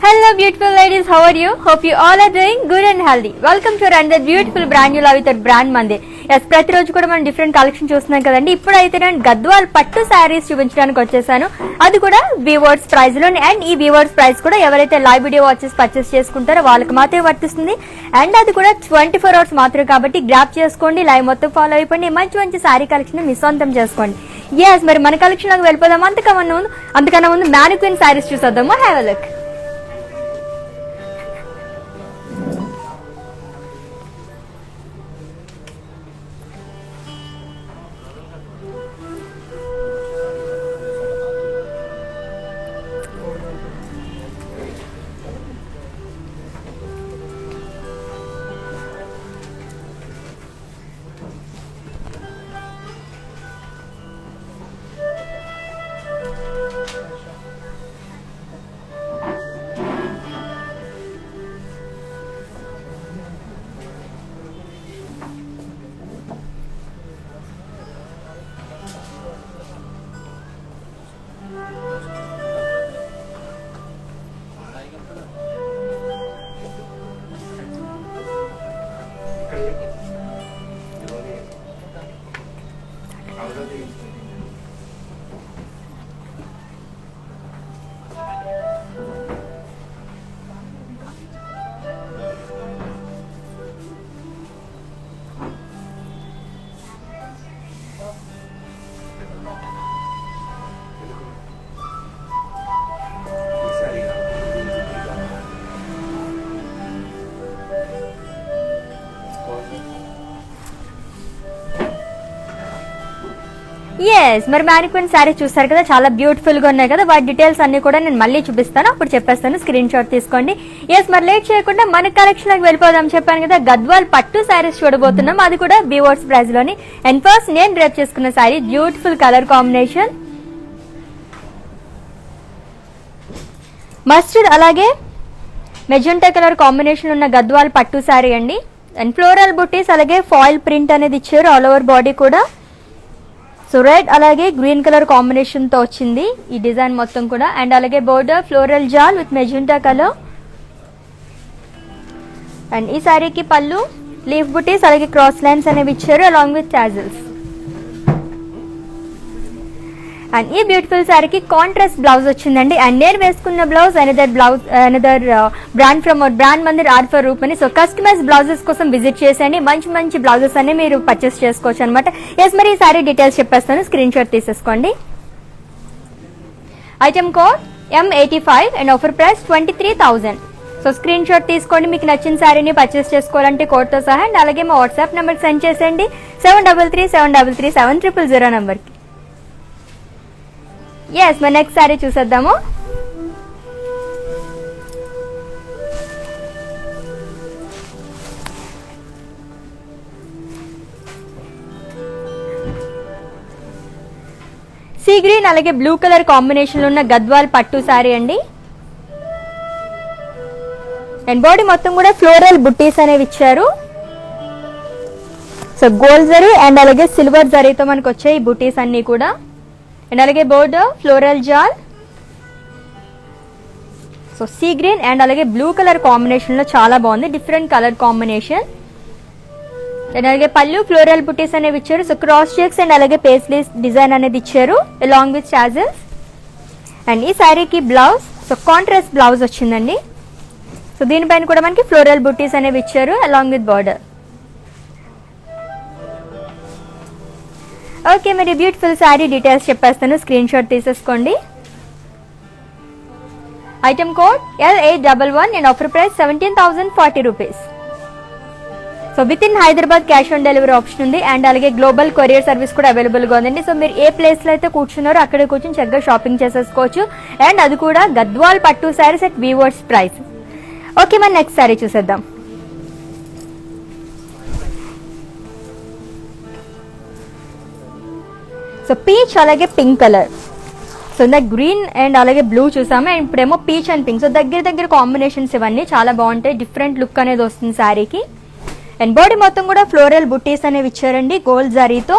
Hello beautiful ladies, how are you? Hope you all are doing good and healthy. Welcome to another beautiful brand new love with our brand Mandir. Yes, ప్రతి రోజు కూడా మనం different collection చూస్తున్నాం కదండి. ఇప్పుడైతే నేను గద్వాల్ పట్టు శారీస్ చూపించడానికి వచ్చేసాను. అది కూడా వీవర్స్ ప్రైస్ లో. అండ్ ఈ వీవర్స్ ప్రైస్ కూడా ఎవరైతే లైవ్ వీడియో వాచెస్ పర్చేస్ చేసుకుంటారో వాళ్ళకి మాత్రమే వర్తిస్తుంది. అండ్ అది కూడా 24 hours మాత్రమే కాబట్టి గ్రాప్ చేసుకోండి, లైవ్ మొత్తం ఫాలో అయిపోండి, మంచి మంచి శారీ కలెక్షన్ మీ సొంతం చేసుకోండి. ఎస్, మరి మన కలెక్షన్ లోకి వెళ్ళిపోదాం. అంతకన్నా ముందు మ్యానిక్విన్ శారీస్ చూసేద్దాము. Have a look. ఎస్, మరి మ్యానిక్విన్ శారీ చూస్తారు కదా, చాలా బ్యూటిఫుల్ గా ఉన్నాయి కదా. వాటి డీటెయిల్స్ అన్ని కూడా నేను మళ్ళీ చూపిస్తాను, అప్పుడు చెప్పేస్తాను. స్క్రీన్ షాట్ తీసుకోండి. ఎస్, మరి లేట్ చేయకుండా మన కలెక్షన్ లోకి వెళ్ళిపోదాం. చెప్పాను కదా, గద్వాల్ పట్టు శారీస్ చూడబోతున్నాం, అది కూడా బీవర్స్ ప్రైస్ లోని. అండ్ ఫస్ట్ నేను డ్రైప్ చేసుకున్న sari beautiful colour combination mustard అలాగే మెజెంటా కలర్ కాంబినేషన్ ఉన్న గద్వాల్ పట్టు శారీ అండి. అండ్ ఫ్లోరల్ బుట్టీస్ అలాగే ఫాయిల్ ప్రింట్ అనేది ఇచ్చారు ఆల్ ఓవర్ బాడీ కూడా. సో రెడ్ అలాగే గ్రీన్ కలర్ కాంబినేషన్ తో వచ్చింది ఈ డిజైన్ మొత్తం కూడా. అండ్ అలాగే border floral jaal with magenta colour. And ఈ శారీకి పళ్ళు లీఫ్ బుటీస్ అలాగే క్రాస్ లైన్స్ అనేవి ఇచ్చారు అలాంగ్ విత్ టాజిల్స్. అండ్ ఈ బ్యూటిఫుల్ శారీకి కాంట్రాస్ట్ బ్లౌజ్ వచ్చిందండి. అండ్ నేను వేసుకున్న blouse another brand from brand Mandir are for Rupani. So customise blouses కోసం విజిట్ చేసేయండి, మంచి మంచి బ్లౌజెస్ అన్ని మీరు పర్చేస్ చేసుకోవచ్చు అనమాట. ఎస్, మరి ఈ శారీ డీటెయిల్స్ చెప్పేస్తాను, స్క్రీన్ షాట్ తీసేసుకోండి. Item code M85 and offer price 23,000. So screen shot తీసుకోండి, మీకు నచ్చిన శారీని పర్చేస్ చేసుకోవాలంటే కోడ్తో సహా. అండ్ అలాగే మా వాట్సాప్ నెంబర్కి సెండ్ చేసేయండి 7337337000 నెంబర్కి. ఎస్, మన నెక్స్ట్ శారీ చూసేద్దాము. సీ గ్రీన్ అలాగే బ్లూ కలర్ కాంబినేషన్ లో ఉన్న గద్వాల్ పట్టు శారీ అండి. అండ్ బాడీ మొత్తం కూడా ఫ్లోరల్ బుట్టీస్ అనేవి ఇచ్చారు. సో గోల్డ్ జరీ అండ్ అలాగే సిల్వర్ జరీతో మనకు వచ్చాయి ఈ బుట్టీస్ అన్ని కూడా. అండ్ అలాగే border floral jaal. So sea green and అలాగే బ్లూ కలర్ కాంబినేషన్ లో చాలా బాగుంది, డిఫరెంట్ కలర్ కాంబినేషన్. అండ్ అలాగే పళ్ళు ఫ్లోరల్ బుటీస్ అనేవి ఇచ్చారు. సో క్రాస్ చెక్స్ అండ్ అలాగే పేస్లీ డిజైన్ అనేది ఇచ్చారు అలాంగ్ విత్ టాజిల్స్. అండ్ ఈ శారీకి బ్లౌజ్ సో కాంట్రాస్ట్ బ్లౌజ్ వచ్చిందండి. సో దీనిపైన కూడా మనకి ఫ్లోరల్ బుటీస్ అనేవి ఇచ్చారు అలాంగ్ విత్ బార్డర్. ఓకే, మరి బ్యూటిఫుల్ శారీ డీటెయిల్స్ చెప్పేస్తాను, స్క్రీన్ షాట్ తీసేసుకోండి. Item code L811 and offer price 17,040 rupees. So so within Hyderabad cash on delivery option ఉంది అండ్ అలాగే గ్లోబల్ కొరియర్ సర్వీస్ కూడా అవైలబుల్గా ఉందండి. సో మీరు ఏ ప్లేస్లో అయితే కూర్చున్నారో అక్కడే కూర్చొని చక్కగా షాపింగ్ చేసేసుకోవచ్చు అండ్ అది కూడా గద్వాల్ పట్టు saris at weavers price. Okay, మన నెక్స్ట్ శారీ చూసేద్దాం. సో పీచ్ అలాగే పింక్ కలర్, సో ఇందాక గ్రీన్ అండ్ అలాగే బ్లూ చూసాము అండ్ ఇప్పుడేమో పీచ్ అండ్ పింక్. సో దగ్గర కాంబినేషన్స్ ఇవన్నీ చాలా బాగుంటాయి, డిఫరెంట్ లుక్ అనేది వస్తుంది శారీకి. అండ్ బాడీ మొత్తం కూడా ఫ్లోరల్ బుట్టీస్ అనేవి ఇచ్చారండి గోల్డ్ జరీతో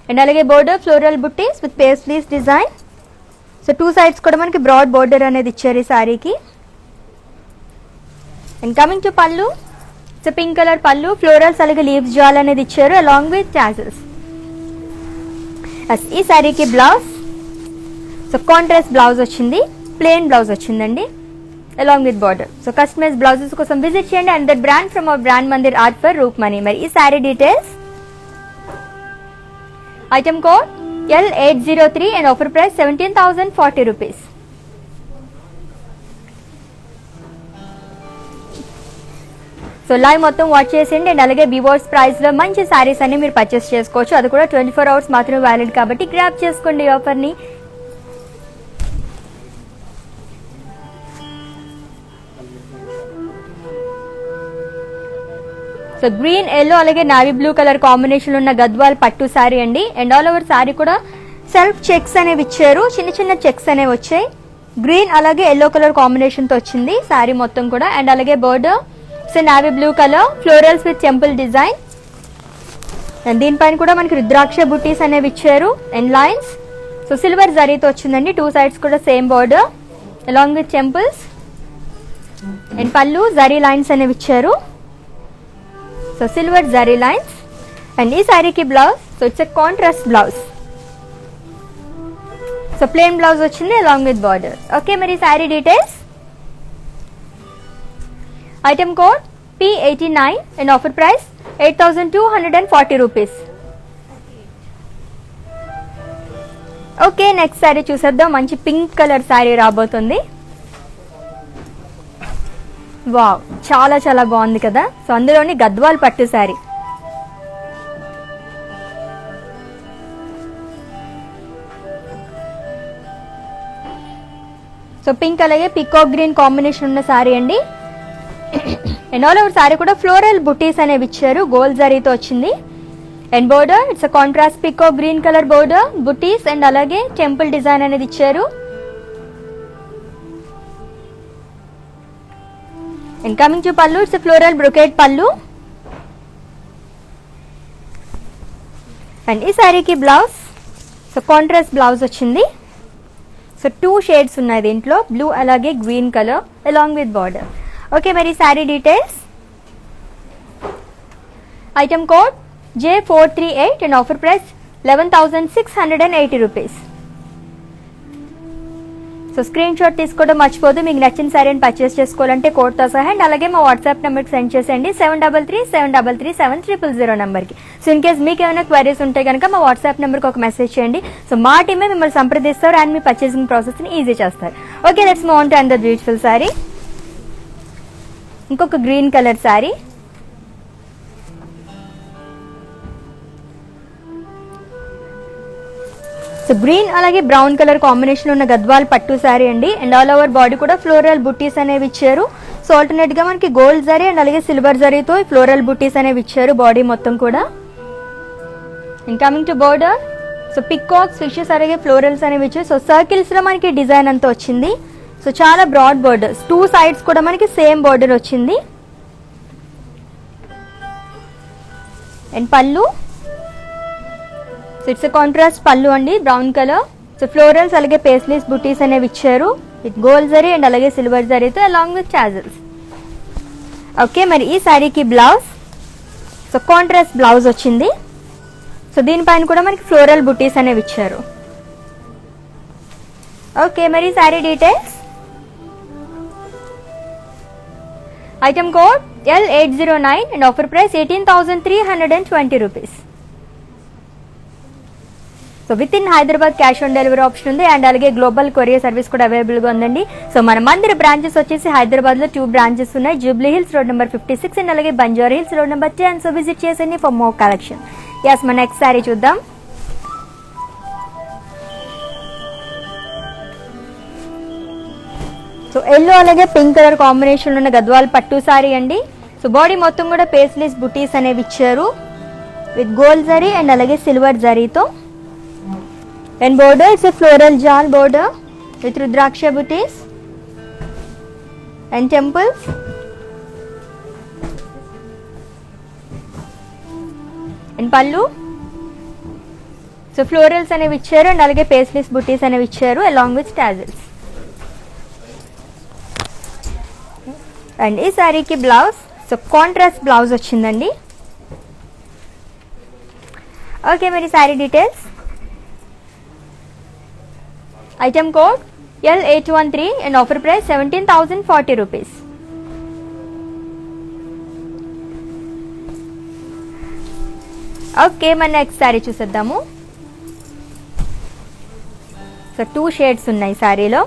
అండ్ అలాగే border floral buttis with paisleys design. So two sides కూడా మనకి బ్రాడ్ బోర్డర్ అనేది ఇచ్చారు ఈ శారీకి. And coming to pallu, so pink colour pallu, florals అలాగే లీవ్స్ జాల్ అనేది ఇచ్చారు అలాంగ్ విత్ టాజల్స్. ఈ శారీకి బ్లౌజ్, సో కాంట్రాస్ట్ బ్లౌజ్ వచ్చింది, ప్లెయిన్ బ్లౌజ్ వచ్చిందండి along with border. So customise blouses కోసం విజిట్ చేయండి and that brand from our brand Mandir art for Roopmani. మరి ఈ sari details, item code L803 and offer price 17,040 rupees. So live మొత్తం watch చేసేయండి and అలాగే viewers price లో మంచి శారీస్ అన్ని మీరు పర్చేస్ చేసుకోవచ్చు. అది కూడా 24 అవర్స్ మాత్రమే వ్యాలిడ్ కాబట్టి గ్రాబ్ చేసుకోండి ఈ ఆఫర్ ని. సో గ్రీన్ ఎల్లో అలాగే నావీ బ్లూ కలర్ కాంబినేషన్ ఉన్న గద్వాల్ పట్టు శారీ అండి అండ్ ఆల్ ఓవర్ శారీ కూడా సెల్ఫ్ చెక్స్ అనేవి ఇచ్చారు, చిన్న చెక్స్ అనేవి వచ్చాయి. గ్రీన్ అలాగే ఎల్లో కలర్ కాంబినేషన్ తో వచ్చింది శారీ మొత్తం కూడా అండ్ అలాగే border so navy blue colour, florals with temple design and దీనిపైన కూడా మనకి రుద్రాక్ష బుట్టీస్ అనేవి ఇచ్చారు అండ్ లైన్స్. సో సిల్వర్ జరీతో వచ్చిందండి, టూ సైడ్స్ కూడా same border along with temples and పళ్ళు జరీ లైన్స్ అనేవి ఇచ్చారు. So silver zari lines and ఈ శారీకి blouse, so it's a contrast blouse. So plain blouse వచ్చింది అలాంగ్ విత్ బార్డర్. ఓకే, మరి sari details, item code P89 and offer price 8,240 rupees. Okay, next sari చూసేద్దాం. మంచి pink colour sari రాబోతుంది. వావ్, చాలా బాగుంది కదా. సో అందులోని గద్వాల్ పట్టు శారీ. సో పింక్ అలాగే పికాక్ గ్రీన్ కాంబినేషన్ ఉన్న శారీ అండి అండ్ ఆల్ ఓవర్ శారీ కూడా ఫ్లోరల్ బుటీస్ అనేవి ఇచ్చారు, గోల్డ్ జరీతో వచ్చింది and border it's a contrast peacock green colour border, buttis and అలాగే టెంపుల్ డిజైన్ అనేది ఇచ్చారు. And coming to pallu, it's floral brocade pallu and ఈ శారీకి బ్లౌజ్, సో కాంట్రాస్ట్ బ్లౌజ్ వచ్చింది. సో టూ షేడ్స్ ఉన్నాయి దీంట్లో, బ్లూ అలాగే green colour along with border. Okay, మరి sari details, item code J438 and offer price 11,680 rupees. So screen shot తీసుకోవడం మర్చిపోదు. మీకు నచ్చిన శారీని పర్చేస్ చేసుకోవాలంటే కోడ్తో సహా అండ్ అలాగే మా వాట్సాప్ నెంబర్కి సెండ్ చేసేయండి 7337337000 నెంబర్కి. సో ఇన్ కేస్ మీకు ఏమైనా క్వైరీస్ ఉంటే కనుక మా వాట్సాప్ నెంబర్కి ఒక మెసేజ్ చేయండి. సో మా టీమే మిమ్మల్ని సంప్రదిస్తారు అండ్ మీ పర్చేసింగ్ ప్రాసెస్ని ఈజీ చేస్తారు. Okay, let's move on to another beautiful sari. ఇంకొక green colour sari. So green అలాగే బ్రౌన్ కలర్ కాంబినేషన్ ఉన్న గద్వాల్ పట్టు శారీ అండి అండ్ ఆల్ ఓవర్ బాడీ కూడా ఫ్లోరల్ బుట్టీస్ అనేవి ఇచ్చారు. సో ఆల్టర్నేట్ గా మనకి గోల్డ్ జరీ అండ్ అలాగే సిల్వర్ జరీతో ఫ్లోరల్ బుట్టీస్ అనేవి ఇచ్చారు బాడీ మొత్తం కూడా. And coming to border, so peacocks, fishes అలాగే ఫ్లోరల్స్ అనేవి ఇచ్చారు. సో సర్కిల్స్ లో మనకి డిజైన్ అంతా వచ్చింది. సో చాలా బ్రాడ్ బోర్డర్స్, టూ సైడ్స్ కూడా మనకి సేమ్ బోర్డర్ వచ్చింది and pallu, so it's contrast పళ్ళు అండి బ్రౌన్ కలర్. సో ఫ్లోరల్స్ అలాగే పేస్లీస్ బుటీస్ అనేవి ఇచ్చారు విత్ గోల్డ్ జరీ అండ్ అలాగే సిల్వర్ జరీతో అలాంగ్ విత్ టాజల్స్. ఓకే, మరి ఈ శారీకి బ్లౌజ్, సో కాంట్రాస్ట్ బ్లౌజ్ వచ్చింది. సో దీనిపైన కూడా మనకి ఫ్లోరల్ బుటీస్ అనేవి ఇచ్చారు. ఓకే, మరి sari details, item code L809 and offer price 18,320 rupees. So within Hyderabad cash on delivery option ఉంది అండ్ అలాగే గ్లోబల్ కొరియర్ సర్వీస్ కూడా అవైలబుల్గా ఉందండి. సో మన మందిర బ్రాంచెస్ వచ్చేసి హైదరాబాద్లో 2 బ్రాంచెస్ ఉన్నాయి, Jubilee Hills road number 56 and అలాగే Banjara Hills road number 10. So visit చేసేయండి ఫర్ మోర్ కలెక్షన్. ఎస్, మన నెక్స్ట్ శారీ చూద్దాం. సో ఎల్లో అలాగే పింక్ కలర్ కాంబినేషన్ ఉన్న గద్వాల్ పట్టు సారీ అండి. సో బాడీ మొత్తం కూడా పేస్లెస్ బుటీస్ అనేవి ఇచ్చారు విత్ గోల్డ్ జరీ అండ్ అలాగే సిల్వర్ జరీతో. And border it's floral jaal border with rudraksha butis and temples. And pallu so florals అనేవి ఇచ్చారు అండ్ అలాగే పేస్లెస్ బుటీస్ అనేవి ఇచ్చారు అలాంగ్ విత్ టాజిల్స్. అండ్ ఈ శారీకి బ్లౌజ్ సో కాంట్రాస్ట్ బ్లౌజ్ వచ్చిందండి. ఓకే, మరి sari details. Item code L813 and offer price 17,040 rupees. Okay, మన నెక్స్ట్ శారీ చూసేద్దాము. సో 2 షేడ్స్ ఉన్నాయి శారీలో.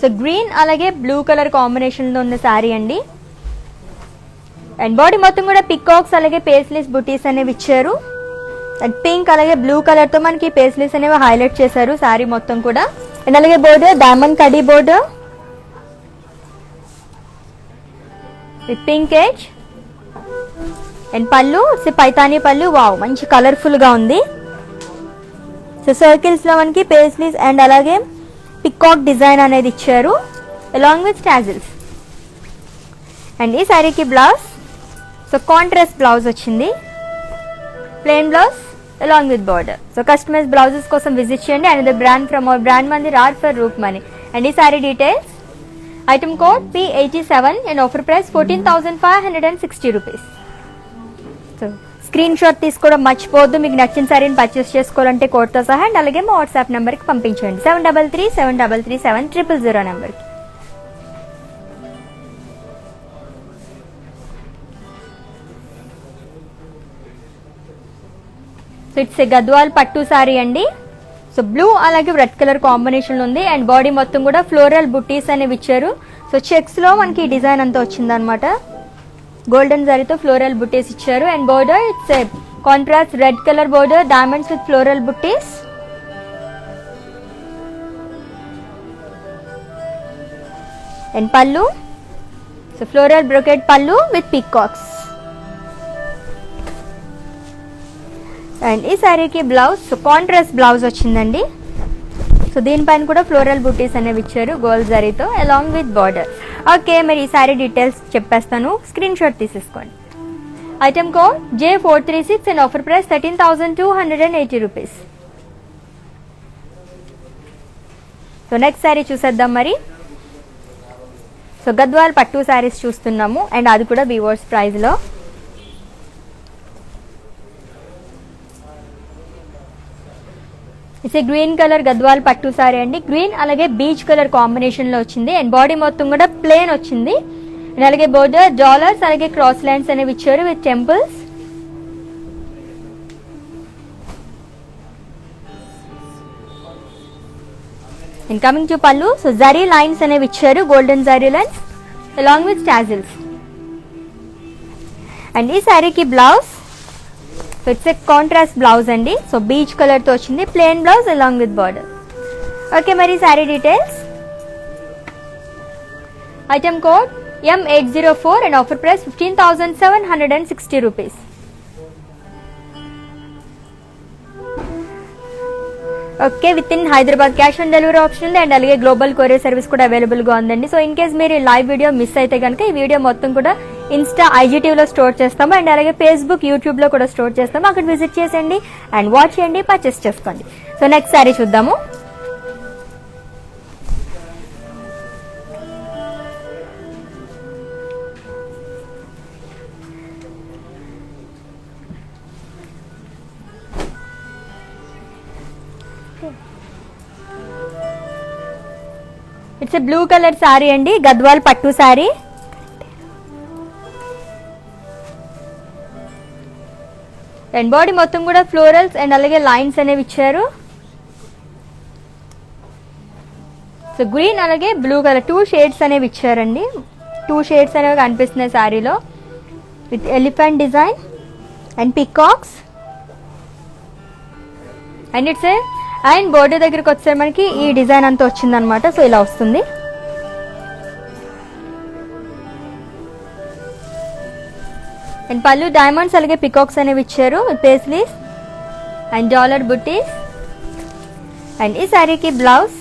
సో గ్రీన్ అలాగే బ్లూ కలర్ కాంబినేషన్లో ఉన్న శారీ అండి. అండ్ బాడీ మొత్తం కూడా పికాక్స్ అలాగే పేస్లెస్ బుటీస్ అనేవి ఇచ్చారు. అండ్ పింక్ అలాగే బ్లూ కలర్తో మనకి పేస్లెస్ అనేవి హైలైట్ చేశారు శారీ మొత్తం కూడా. అండ్ అలాగే బోర్డర్ డైమండ్ కడీ border with pink edge. And పళ్ళు పైతానీ పళ్ళు, వావ్ మంచి కలర్ఫుల్గా ఉంది. సో సర్కిల్స్లో మనకి పేస్లెస్ అండ్ అలాగే పికాక్ డిజైన్ అనేది ఇచ్చారు అలాంగ్ విత్ టాజిల్స్. అండ్ ఈ శారీకి బ్లౌజ్ సో కాంట్రాస్ట్ బ్లౌజ్ వచ్చింది, plain blouse along with border. So customise blouses కోసం విజిట్ చేయండి. And the brand from our brand Mandir are for roof money. And ఈ sari details. Item code P87 and offer price 14,560 rupees. So screen shot తీసుకోవడం మర్చిపోవద్దు. మీకు నచ్చిన శారీని purchase చేసుకోవాలంటే కోడ్తో సహా అండ్ అలాగే మా వాట్సాప్ నెంబర్కి పంపించండి 7337337000 నెంబర్కి. సో ఇట్స్ ఏ గద్వాల్ పట్టు సారీ అండి. సో బ్లూ అలాగే రెడ్ కలర్ కాంబినేషన్ ఉంది అండ్ బాడీ మొత్తం కూడా ఫ్లోరల్ బుటీస్ అనేవి ఇచ్చారు. సో చెక్స్ లో మనకి డిజైన్ అంతా వచ్చిందనమాట. గోల్డెన్ జరీతో ఫ్లోరల్ బుటీస్ ఇచ్చారు. And border it's a contrast red colour border, diamonds with floral buttis. And pallu so floral brocade pallu with peacocks. And ఈ శారీకి బ్లౌజ్ సో కాంట్రాస్ట్ బ్లౌజ్ వచ్చిందండి. సో దీనిపైన కూడా ఫ్లోరల్ బుటీస్ అనేవి ఇచ్చారు గోల్డ్ జరీతో అలాంగ్ విత్ బార్డర్. ఓకే, మరి ఈ శారీ డీటెయిల్స్ చెప్పేస్తాను, స్క్రీన్ షాట్ తీసేసుకోండి. Item code J436 and offer price 13,280 rupees. So next sari చూసేద్దాం మరి. సో గద్వాల్ పట్టు శారీస్ చూస్తున్నాము అండ్ అది కూడా వీవర్స్ ప్రైస్లో. ఇట్స్ గ్రీన్ కలర్ గద్వాల్ పట్టు సారీ అండి. గ్రీన్ అలాగే బీచ్ కలర్ కాంబినేషన్ లో వచ్చింది అండ్ బాడీ మొత్తం కూడా ప్లేన్ వచ్చింది. అండ్ అలాగే బోర్డర్ డాలర్స్ అలాగే క్రాస్ లైన్స్ అనేవి ఇచ్చారు with temples. And coming to pallu so zari lines అనేవి ఇచ్చారు, golden zari lines along with tassels. And ఈ శారీకి blouse so it's a contrast blouse అండి. సో బీచ్ కలర్ తో వచ్చింది, plain blouse along with border. Okay, మరి sari details. Item code M804 and offer price 15,760 rupees. Okay, within Hyderabad cash on delivery option ఉంది and అలాగే global courier service కూడా available గా ఉందండి. So in case మీరు live video miss అయితే కనుక ఈ వీడియో మొత్తం కూడా ఇన్స్టా IGTV లో స్టోర్ చేస్తాము అండ్ అలాగే ఫేస్బుక్ యూట్యూబ్ లో కూడా స్టోర్ చేస్తాము. అక్కడ విజిట్ చేసేయండి అండ్ వాచ్ చేయండి, పర్చేస్ చేసుకోండి. సో నెక్స్ట్ శారీ చూద్దాము. ఇట్స్ బ్లూ కలర్ శారీ అండి, గద్వాల్ పట్టు శారీ. అండ్ బాడీ మొత్తం కూడా ఫ్లోరల్స్ అండ్ అలాగే లైన్స్ అనేవి ఇచ్చారు. సో గ్రీన్ అలాగే బ్లూ కలర్ 2 షేడ్స్ అనేవి ఇచ్చారండి. 2 షేడ్స్ అనేవి కనిపిస్తున్నాయి శారీలో with elephant design and peacocks and it's and border దగ్గరికి వచ్చే మనకి ఈ డిజైన్ అంతా వచ్చిందనమాట. సో ఇలా వస్తుంది. అండ్ పళ్ళు డైమండ్స్ అలాగే పికాక్స్ అనేవి ఇచ్చారు with paisleys and dollar buttis. And ఈ శారీకి బ్లౌజ్.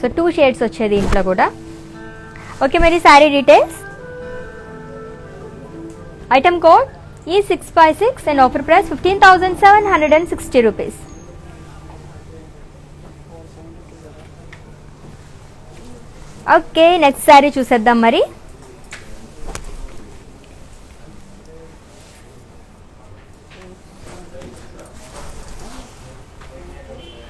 సో 2 షేడ్స్ వచ్చాయి దీంట్లో కూడా. ఓకే, మరి sari details. Item code E656 and offer price 15,760 rupees. Okay, next sari చూసేద్దాం మరి.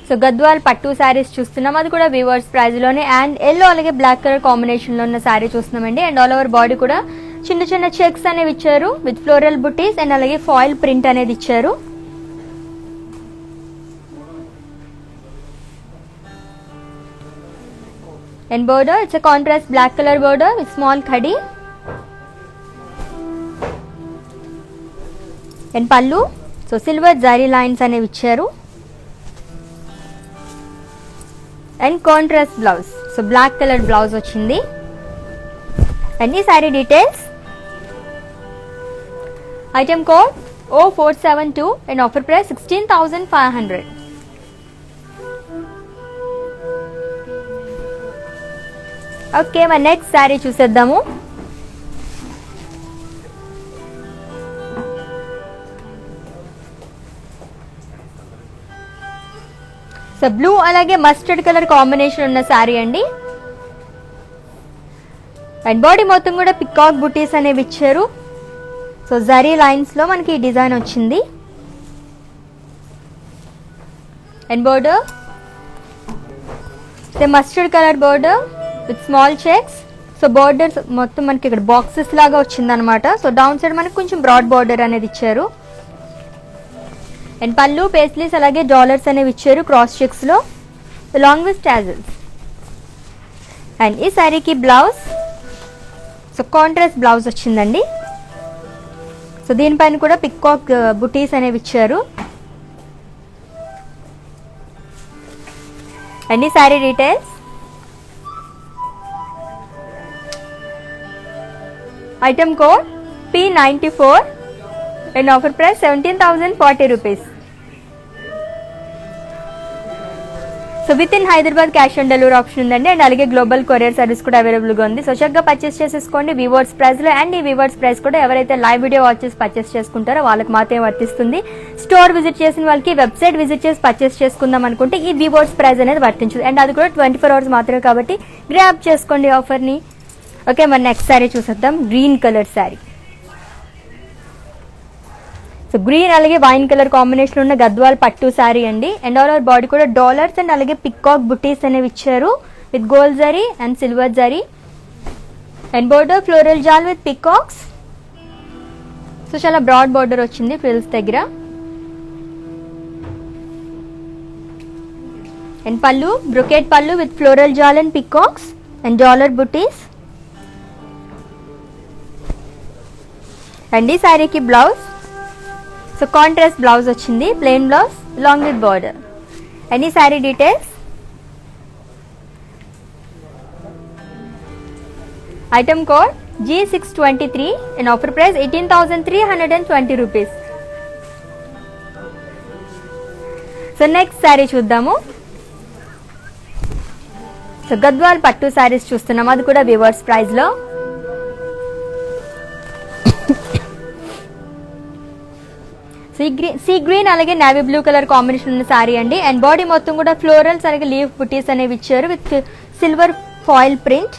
సో గద్వాల్ పట్టు శారీస్ చూస్తున్నాం, అది కూడా వీవర్స్ ప్రైస్ లోనే. అండ్ ఎల్లో అలాగే బ్లాక్ కలర్ కాంబినేషన్ లో ఉన్న శారీ చూస్తున్నామండి. అండ్ ఆల్ ఓవర్ బాడీ కూడా చిన్న చిన్న చెక్స్ అనేవి ఇచ్చారు విత్ ఫ్లోరల్ బుటీస్ అండ్ అలాగే ఫాయిల్ ప్రింట్ అనేది ఇచ్చారు. And border it's a contrast black color border with small khadi. And pallu so silver zari lines అనేవి ఇచ్చారు. And contrast blouse, so black colour blouse వచ్చింది. అండ్ ఈ sari details. Item code O472 and offer price 16,500. Okay, మన next sari చూసేద్దాము. So blue అలాగే mustard colour combination ఉన్న శారీ అండి. And body మొత్తం కూడా పికాక్ బుటీస్ అనేవి ఇచ్చారు. సో జరీ లైన్స్ లో మనకి ఈ డిజైన్ వచ్చింది. And border mustard colour border with small checks. So border మొత్తం మనకి ఇక్కడ బాక్సెస్ లాగా వచ్చిందనమాట. సో డౌన్ సైడ్ మనకి కొంచెం బ్రాడ్ బోర్డర్ అనేది ఇచ్చారు. అండ్ పళ్ళు పేస్లీస్ అలాగే డాలర్స్ అనేవి ఇచ్చారు క్రాస్ చెక్స్ లో అలాంగ్ విత్ టాజల్స్. అండ్ ఈ శారీకి బ్లౌజ్ సో కాంట్రాస్ట్ బ్లౌజ్ వచ్చిందండి. సో దీనిపైన కూడా పికాక్ బుటీస్ అనేవి ఇచ్చారు. అండ్ ఈ sari details. Item code P94 and offer price 17,040 rupees. So within Hyderabad cash on delivery option ఉందండి. అండ్ అలాగే గ్లోబల్ కొరియర్ సర్వీస్ కూడా అవైలబుల్ గా ఉంది. సో చక్కగా పర్చేస్ చేసేసుకోండి వీవర్స్ ప్రైస్ లో. అండ్ ఈ వీవర్స్ ప్రైస్ కూడా ఎవరైతే లైవ్ వీడియో వాచ్ చేసి పర్చేస్ చేసుకుంటారో వాళ్ళకి మాత్రమే వర్తిస్తుంది. స్టోర్ విజిట్ చేసిన వాళ్ళకి వెబ్సైట్ విజిట్ చేసి పర్చేస్ చేసుకుందాం అనుకుంటే ఈ వీవర్స్ ప్రైస్ అనేది వర్తించదు. అండ్ అది కూడా 24 hours మాత్రమే కాబట్టి గ్రాబ్ చేసుకోండి ఆఫర్ ని. ఓకే, మరి నెక్స్ట్ శారీ చూసేద్దాం. Green colour sari. So green అలాగే వైన్ కలర్ కాంబినేషన్ ఉన్న గద్వాల్ పట్టు శారీ అండి. అండ్ ఆల్ ఓవర్ బాడీ కూడా డాలర్స్ అండ్ అలాగే పికాక్ బుటీస్ అనేవి ఇచ్చారు with gold zari and silver zari. And border floral jaal with peacocks. So చాలా బ్రాడ్ బోర్డర్ వచ్చింది ఫ్రిల్స్ దగ్గర. And pallu brocade pallu with floral జాల్ and peacocks and dollar butis. And ఈ శారీకి బ్లౌజ్ సో కాంట్రాస్ట్ బ్లౌజ్ వచ్చింది, plain blouse along with border. And ఈ sari details. Item code G623 and offer price 18,320 rupees. So next sari చూద్దాము. So Gadwal పట్టు శారీస్ చూస్తున్నాం, అది కూడా వివర్స్ ప్రైస్ లో. సీ గ్రీన్ అలాగే నేవీ బ్లూ కలర్ కాంబినేషన్ ఉన్న శారీ అండి. అండ్ బాడీ మొత్తం కూడా ఫ్లోరల్స్ అలాగే లీఫ్ బుటీస్ అనేవి ఇచ్చారు with silver foil print.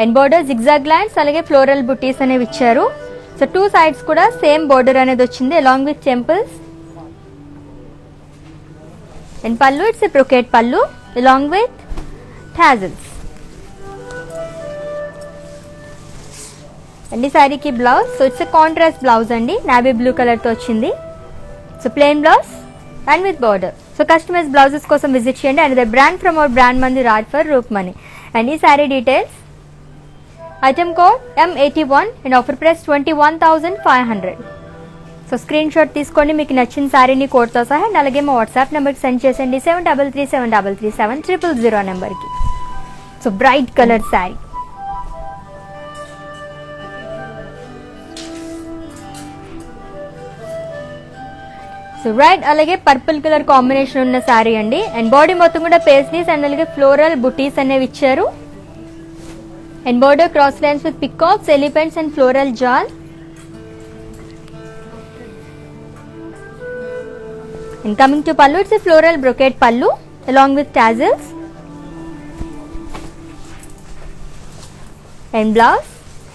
And border zigzag lines అలాగే ఫ్లోరల్ బుటీస్ అనేవి ఇచ్చారు. సో 2 sides కూడా సేమ్ బోర్డర్ అనేది వచ్చింది along with temples. And pallu it's brocade pallu along with tassels. And ఈ శారీకి blouse, so it's contrast blouse అండి, నావీ బ్లూ కలర్ తో వచ్చింది. So plain blouse and with border. So customise blouses కోసం visit చేయండి. And the brand from our brand మంది Raj for Roopmani. And ఈ sari details, item code M81 and offer price 21,500. So screen shot తీసుకోండి, మీకు నచ్చిన శారీని కోడ్తో సహా. అండ్ అలాగే మా వాట్సాప్ నెంబర్కి సెండ్ చేసండి 7337337000 నెంబర్కి. So bright colour sari, so red అలాగే పర్పుల్ కలర్ కాంబినేషన్ ఉన్న శారీ అండి. అండ్ బాడీ మొత్తం కూడా పేస్లీస్ అండ్ అలాగే ఫ్లోరల్ బుటీస్ అనేవి ఇచ్చారు. And border cross lines with peacocks, elephants and floral జాల్. And coming to pallu, it's floral brocade pallu along with tassels. And blouse,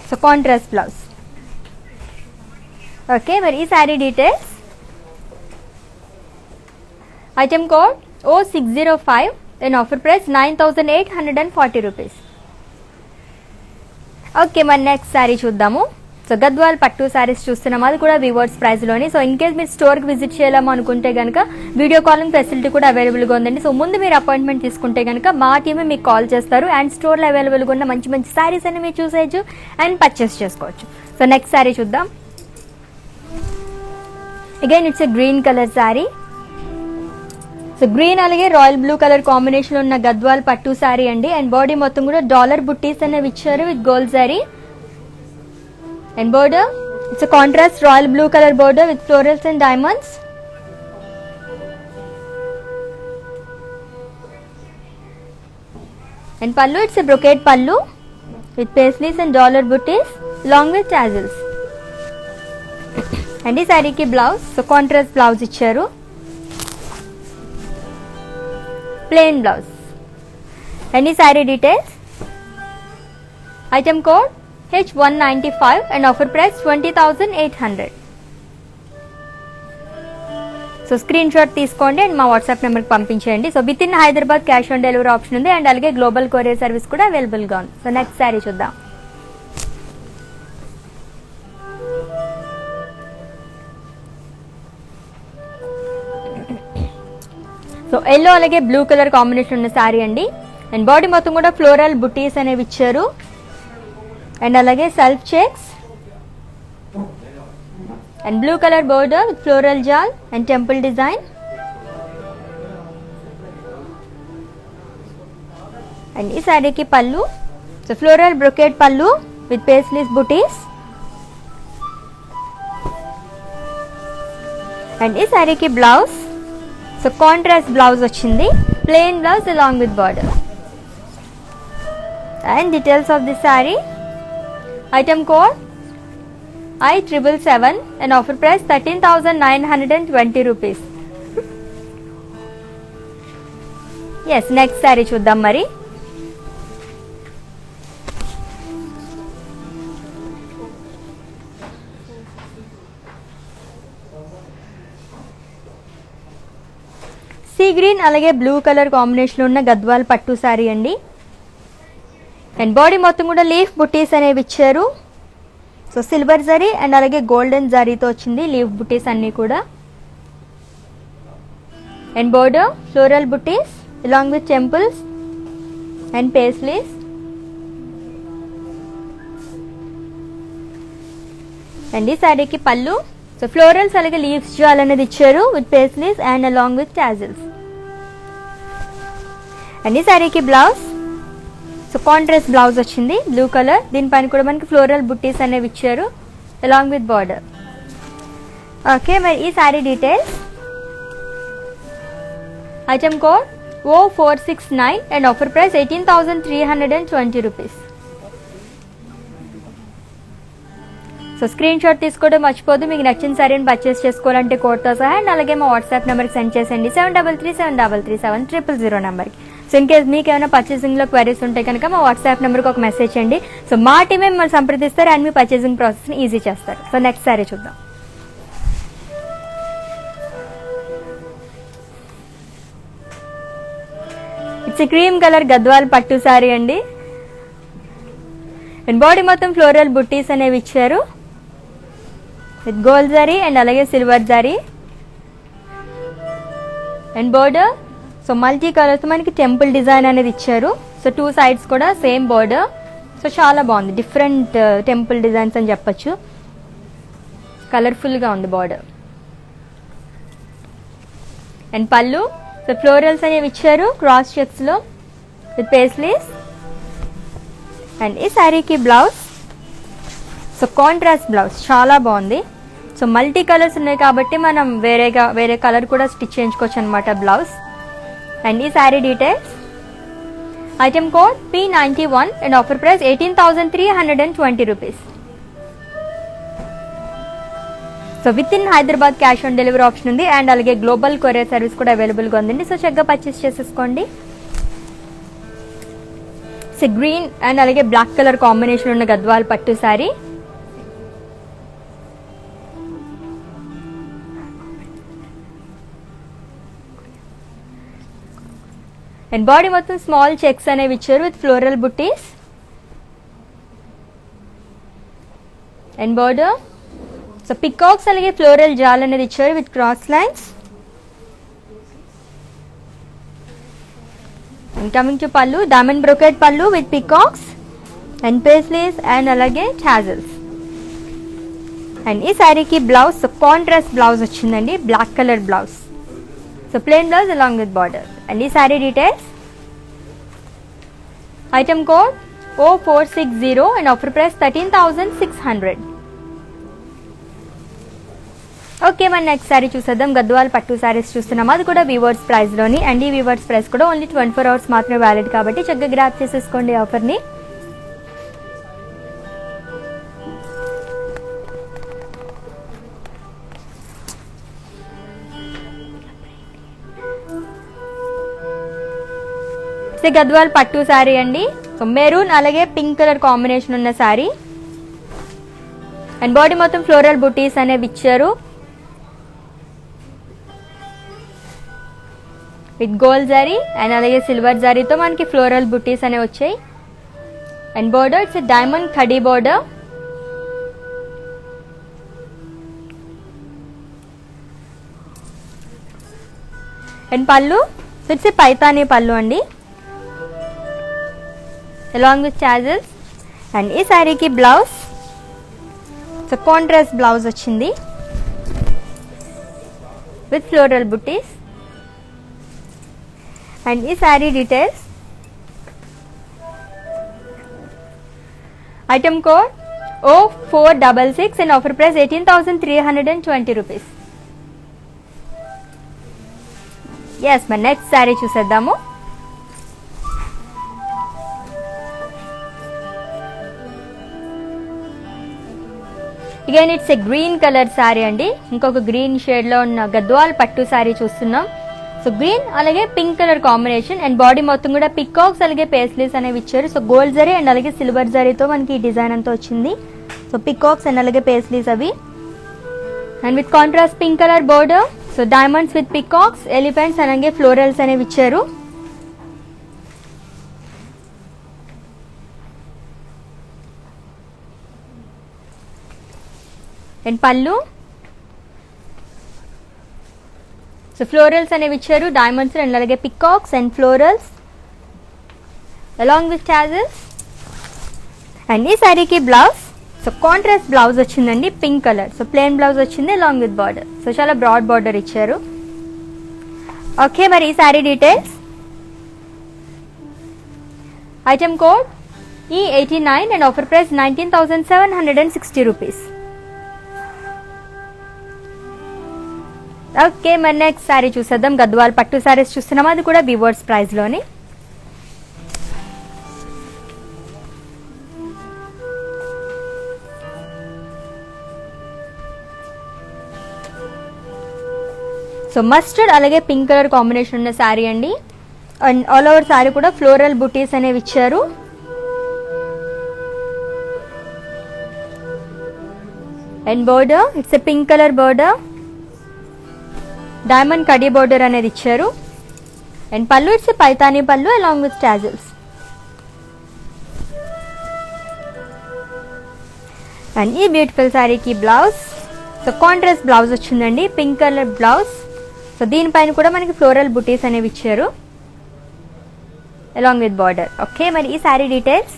so contrast blouse. Okay, మరి ఈ sari details, item code O605 and offer price 9,840 rupees. Okay, మరి next sari చూద్దాము. So Gadwal పట్టు శారీస్ చూస్తున్నాం, అది కూడా weavers ప్రైస్లోని. సో ఇన్ కేస్ మీరు స్టోర్కి విజిట్ చేయాలేమో అనుకుంటే కనుక వీడియో కాలింగ్ ఫెసిలిటీ కూడా అవైలబుల్గా ఉందండి. సో ముందు మీరు అపాయింట్మెంట్ తీసుకుంటే కనుక మా టీమే మీకు కాల్ చేస్తారు. అండ్ స్టోర్లో అవైలబుల్గా ఉన్న మంచి మంచి శారీస్ అన్ని మీరు చూసేయచ్చు అండ్ పర్చేస్ చేసుకోవచ్చు. సో నెక్స్ట్ శారీ చూద్దాం. Again it's a green colour sari. So green అలాగే రాయల్ బ్లూ కలర్ కాంబినేషన్ ఉన్న గద్వాల్ పట్టు శారీ అండి. అండ్ బాడీ మొత్తం కూడా డాలర్ బుట్టీస్ అనేవి ఇచ్చారు with gold sari. And border, it's contrast royal blue colour border with florals and diamonds. And pallu, it's brocade pallu with paisleys and dollar buttis along with tassels. And ఈ శారీకి blouse, so contrast blouse ఇచ్చారు, plain blouse. And ఈ sari details, item code H195 and offer price 20,800. So screen shot తీసుకోండి and మా WhatsApp నెంబర్కి పంపించేయండి. So within Hyderabad cash on delivery option ఉంది. And అలాగే గ్లోబల్ కొరియర్ సర్వీస్ కూడా అవైలబుల్గా ఉంది. సో నెక్స్ట్ శారీ చూద్దాం. సో ఎల్లో అలాగే బ్లూ కలర్ కాంబినేషన్ ఉన్న శారీ అండి. అండ్ బాడీ మొత్తం కూడా ఫ్లోరల్ బుటీస్ అనేవి ఇచ్చారు. అండ్ అలాగే self checks and blue colour border with floral జాల్ అండ్ టెంపుల్ డిజైన్. అండ్ ఈ శారీకి pallu, so floral brocade pallu with paisleys buttis. And ఈ శారీకి బ్లౌజ్, సో కాంట్రాస్ట్ బ్లౌజ్ వచ్చింది, plain blouse along with border. And details of the sari, item code I777 and offer price 13,920 rupees. Yes, next sari చూద్దాం. మరి sea green అలాగే blue colour combination ఉన్న గద్వాల్ పట్టు శారీ అండి. And body మొత్తం కూడా లీఫ్ బుట్టీస్ అనేవి ఇచ్చారు. సో సిల్వర్ జరీ అండ్ అలాగే గోల్డెన్ జరీతో వచ్చింది లీఫ్ బుట్టీస్ అన్ని కూడా. And border floral buttis along with temples and paisleys. And ఈ శారీకి పళ్ళు, సో ఫ్లోరల్స్ అలాగే లీవ్స్ జాల్ అనేది ఇచ్చారు with paisleys and along with tassels. And ఈ శారీకి బ్లౌజ్, సో కాంట్రాస్ట్ బ్లౌజ్ వచ్చింది బ్లూ కలర్. దీనిపైన కూడా మనకి ఫ్లోరల్ బుట్టీస్ అనేవి ఇచ్చారు అలాంగ్ విత్ బార్డర్. ఓకే, మరి ఈ sari details, item code O469 and offer price 18,320 rupees. So screen shot తీసుకోవడం మర్చిపోదు. మీకు నచ్చిన శారీని పర్చేస్ చేసుకోవాలంటే కోడ్తో సహా. అండ్ అలాగే మా వాట్సాప్ నెంబర్కి సెండ్ చేసేయండి 7337337000 నెంబర్కి. సో ఇన్ కేస్ మీకు ఏమైనా పర్చేసింగ్లో క్వైరీస్ ఉంటే కనుక మా వాట్సాప్ నెంబర్కి ఒక మెసేజ్ చేయండి. సో మా టీమే మిమ్మల్ని సంప్రదిస్తారు అండ్ మీ పర్చేసింగ్ ప్రాసెస్ని ఈజీ చేస్తారు. సో నెక్స్ట్ శారీ చూద్దాం. ఇట్స్ క్రీమ్ కలర్ గద్వాల్ పట్టు శారీ అండి. అండ్ బాడీ మొత్తం ఫ్లోరల్ బుట్టీస్ అనేవి ఇచ్చారు విత్ గోల్డ్ జరీ అండ్ అలాగే silver zari and border. So multi colours మనకి టెంపుల్ డిజైన్ అనేది ఇచ్చారు. సో 2 sides కూడా సేమ్ బోర్డర్. సో చాలా బాగుంది, డిఫరెంట్ టెంపుల్ డిజైన్స్ అని చెప్పొచ్చు. కలర్ఫుల్గా ఉంది border. And pallu so florals అనేవి ఇచ్చారు క్రాస్ చెక్స్లో విత్ పేస్లీస్. అండ్ ఈ శారీకి బ్లౌజ్ సో కాంట్రాస్ట్ బ్లౌజ్ చాలా బాగుంది. సో మల్టీ కలర్స్ ఉన్నాయి కాబట్టి మనం వేరే కలర్ కూడా స్టిచ్ చేయించుకోవచ్చు అనమాట బ్లౌజ్. అండ్ ఈ sari details, item code P91 and offer price 18,320 rupees. So within Hyderabad cash on delivery option ఉంది అండ్ అలాగే గ్లోబల్ కొరియర్ సర్వీస్ కూడా అవైలబుల్గా ఉందండి. సో చక్కగా పర్చేస్ చేసేసుకోండి. సో గ్రీన్ అండ్ అలాగే బ్లాక్ కలర్ కాంబినేషన్ ఉన్న గద్వాల్ పట్టు శారీ. అండ్ బాడీ మొత్తం స్మాల్ చెక్స్ అనేవి ఇచ్చారు with floral buttis. And border so peacocks అలాగే ఫ్లోరల్ జాల్ అనేది ఇచ్చారు with cross lines. And coming to pallu, diamond brocade pallu with peacocks and paisleys and అలాగే టాజల్స్. అండ్ ఈ శారీకి బ్లౌజ్ కాంట్రాస్ట్ బ్లౌజ్ వచ్చిందండి, black colour blouse. So plain blouse along with border. And ఈ sari details, item code O460 and offer price 13,600. Okay, మన next sari చూసేద్దాం. గద్వాల్ పట్టు శారీస్ చూస్తున్నాం, అది కూడా వీవర్స్ ప్రైస్లోని. అండ్ ఈ వీవర్స్ ప్రైస్ కూడా ఓన్లీ 24 hours మాత్రమే వ్యాలిడ్ కాబట్టి చక్కగా గ్రాప్ చేసేసుకోండి ఆఫర్ని. గద్వాల్ పట్టు శారీ అండి. సో మెరూన్ అలాగే పింక్ కలర్ కాంబినేషన్ ఉన్న శారీ. అండ్ బాడీ మొత్తం ఫ్లోరల్ బుటీస్ అనేవి ఇచ్చారు విత్ గోల్డ్ జరీ అండ్ అలాగే సిల్వర్ జరీతో మనకి ఫ్లోరల్ బుటీస్ అనేవి వచ్చాయి. అండ్ బోర్డర్ ఇట్స్ డైమండ్ కడీ border. And pallu it's Paithani pallu అండి along with tassels. అండ్ ఈ శారీకి బ్లౌజ్ సో కాంట్రాస్ట్ బ్లౌజ్ వచ్చింది విత్ ఫ్లోరల్ బుటీస్. అండ్ ఈ sari details, item code O466 and offer price 18,320 rupees. Yes, మన నెక్స్ట్ శారీ చూసేద్దాము. Again it's a green colour sari అండి. ఇంకొక గ్రీన్ షేడ్ లో ఉన్న గద్వాల్ పట్టు శారీ చూస్తున్నాం. సో గ్రీన్ అలాగే pink colour combination. And body మొత్తం కూడా పికాక్స్ అలాగే పేస్లీస్ అనేవి ఇచ్చారు. సో గోల్డ్ జరీ అండ్ అలాగే సిల్వర్ జరీతో మనకి ఈ డిజైన్ అంతా వచ్చింది. సో పికాక్స్ అండ్ అలాగే పేస్లీస్ అవి. And with contrast pink colour border. So diamonds with peacocks, elephants అలాగే ఫ్లోరల్స్ అనేవి ఇచ్చారు. అండ్ పళ్ళు సో ఫ్లోరల్స్ అనేవి ఇచ్చారు, డైమండ్స్ అండ్ అలాగే peacocks and florals along with tassels. And ఈ శారీకి బ్లౌజ్ సో కాంట్రాస్ట్ బ్లౌజ్ వచ్చిందండి, pink colour. So plain blouse వచ్చింది అలాంగ్ విత్ బార్డర్. సో చాలా బ్రాడ్ బార్డర్ ఇచ్చారు. ఓకే, మరి ఈ sari details, item code E89 and offer price 19,760 rupees. Okay, మరి next sari చూసేద్దాం. గద్వాల్ పట్టు శారీస్ చూస్తున్నాం, అది కూడా వీవర్స్ ప్రైస్ లోని. సో మస్టర్డ్ అలాగే పింక్ కలర్ కాంబినేషన్ ఉన్న శారీ అండి. అండ్ ఆల్ ఓవర్ శారీ కూడా ఫ్లోరల్ బుటీస్ అనేవి ఇచ్చారు. And border it's a pink colour border, diamond కడీ బోర్డర్ అనేది ఇచ్చారు. అండ్ పళ్ళు ఇట్స్ పైతానీ పళ్ళు అలాంగ్ విత్ టాజల్స్. అండ్ ఈ బ్యూటిఫుల్ శారీకి బ్లౌజ్, సో కాంట్రాస్ట్ బ్లౌజ్ వచ్చిందండి, పింక్ కలర్ బ్లౌజ్. సో దీనిపైన కూడా మనకి ఫ్లోరల్ బుటీస్ అనేవి ఇచ్చారు అలాంగ్ విత్ బార్డర్. ఓకే, మరి ఈ sari details.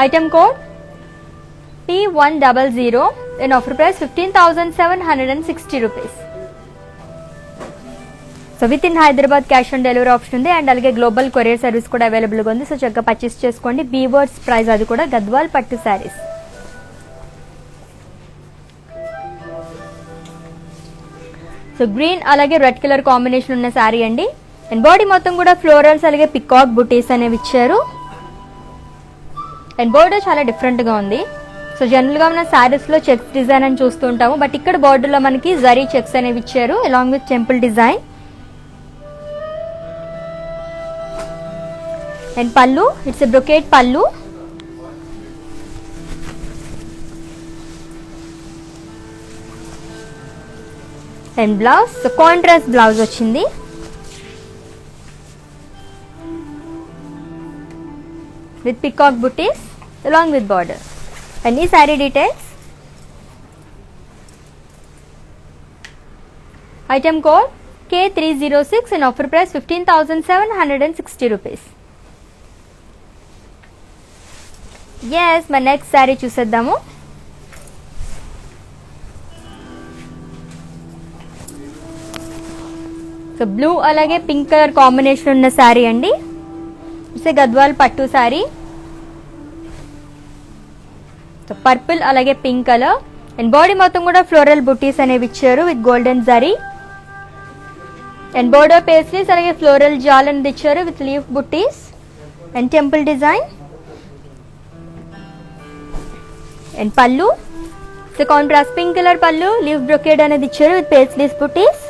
Item code P100 in offer price 15,760 rupees. So within Hyderabad cash on delivery option ఉంది అండ్ అలాగే గ్లోబల్ కొరియర్ సర్వీస్ కూడా అవైలబుల్గా ఉంది. సో చక్కగా పర్చేస్ చేసుకోండి. బీవర్డ్స్ ప్రైస్ అది కూడా గద్వాల్ పట్టు శారీస్. సో గ్రీన్ అలాగే రెడ్ కలర్ కాంబినేషన్ ఉన్న శారీ అండి. అండ్ బాడీ మొత్తం కూడా ఫ్లోరల్స్ అలాగే పికాక్ బుటీస్ అనేవి ఇచ్చారు. అండ్ బోర్డర్ చాలా డిఫరెంట్గా ఉంది. సో జనరల్గా మన శారీస్లో చెక్స్ డిజైన్ అని చూస్తూ ఉంటాము, బట్ ఇక్కడ బోర్డర్లో మనకి జరీ చెక్స్ అనేవి ఇచ్చారు along with temple design. And pallu, it's a brocade pallu. And blouse, so contrast blouse వచ్చింది with peacock butis along with border. And ఈ sari details. Item code K306 in offer price 15,760 rupees. Yes, మన నెక్స్ట్ శారీ చూసేద్దాము. So blue అలాగే pink colour combination ఉన్న శారీ అండి. It's Gadwal పట్టు sari. So purple అలాగే pink colour and body మొత్తం కూడా ఫ్లోరల్ బుటీస్ అనేవి ఇచ్చారు with golden zari. And border paisleys అలాగే ఫ్లోరల్ జాల్ అనేది ఇచ్చారు with leaf butis and temple design. And pallu, so contrast pink colour pallu, leaf brocade అనేది ఇచ్చారు విత్ పేస్లీస్ బుటీస్.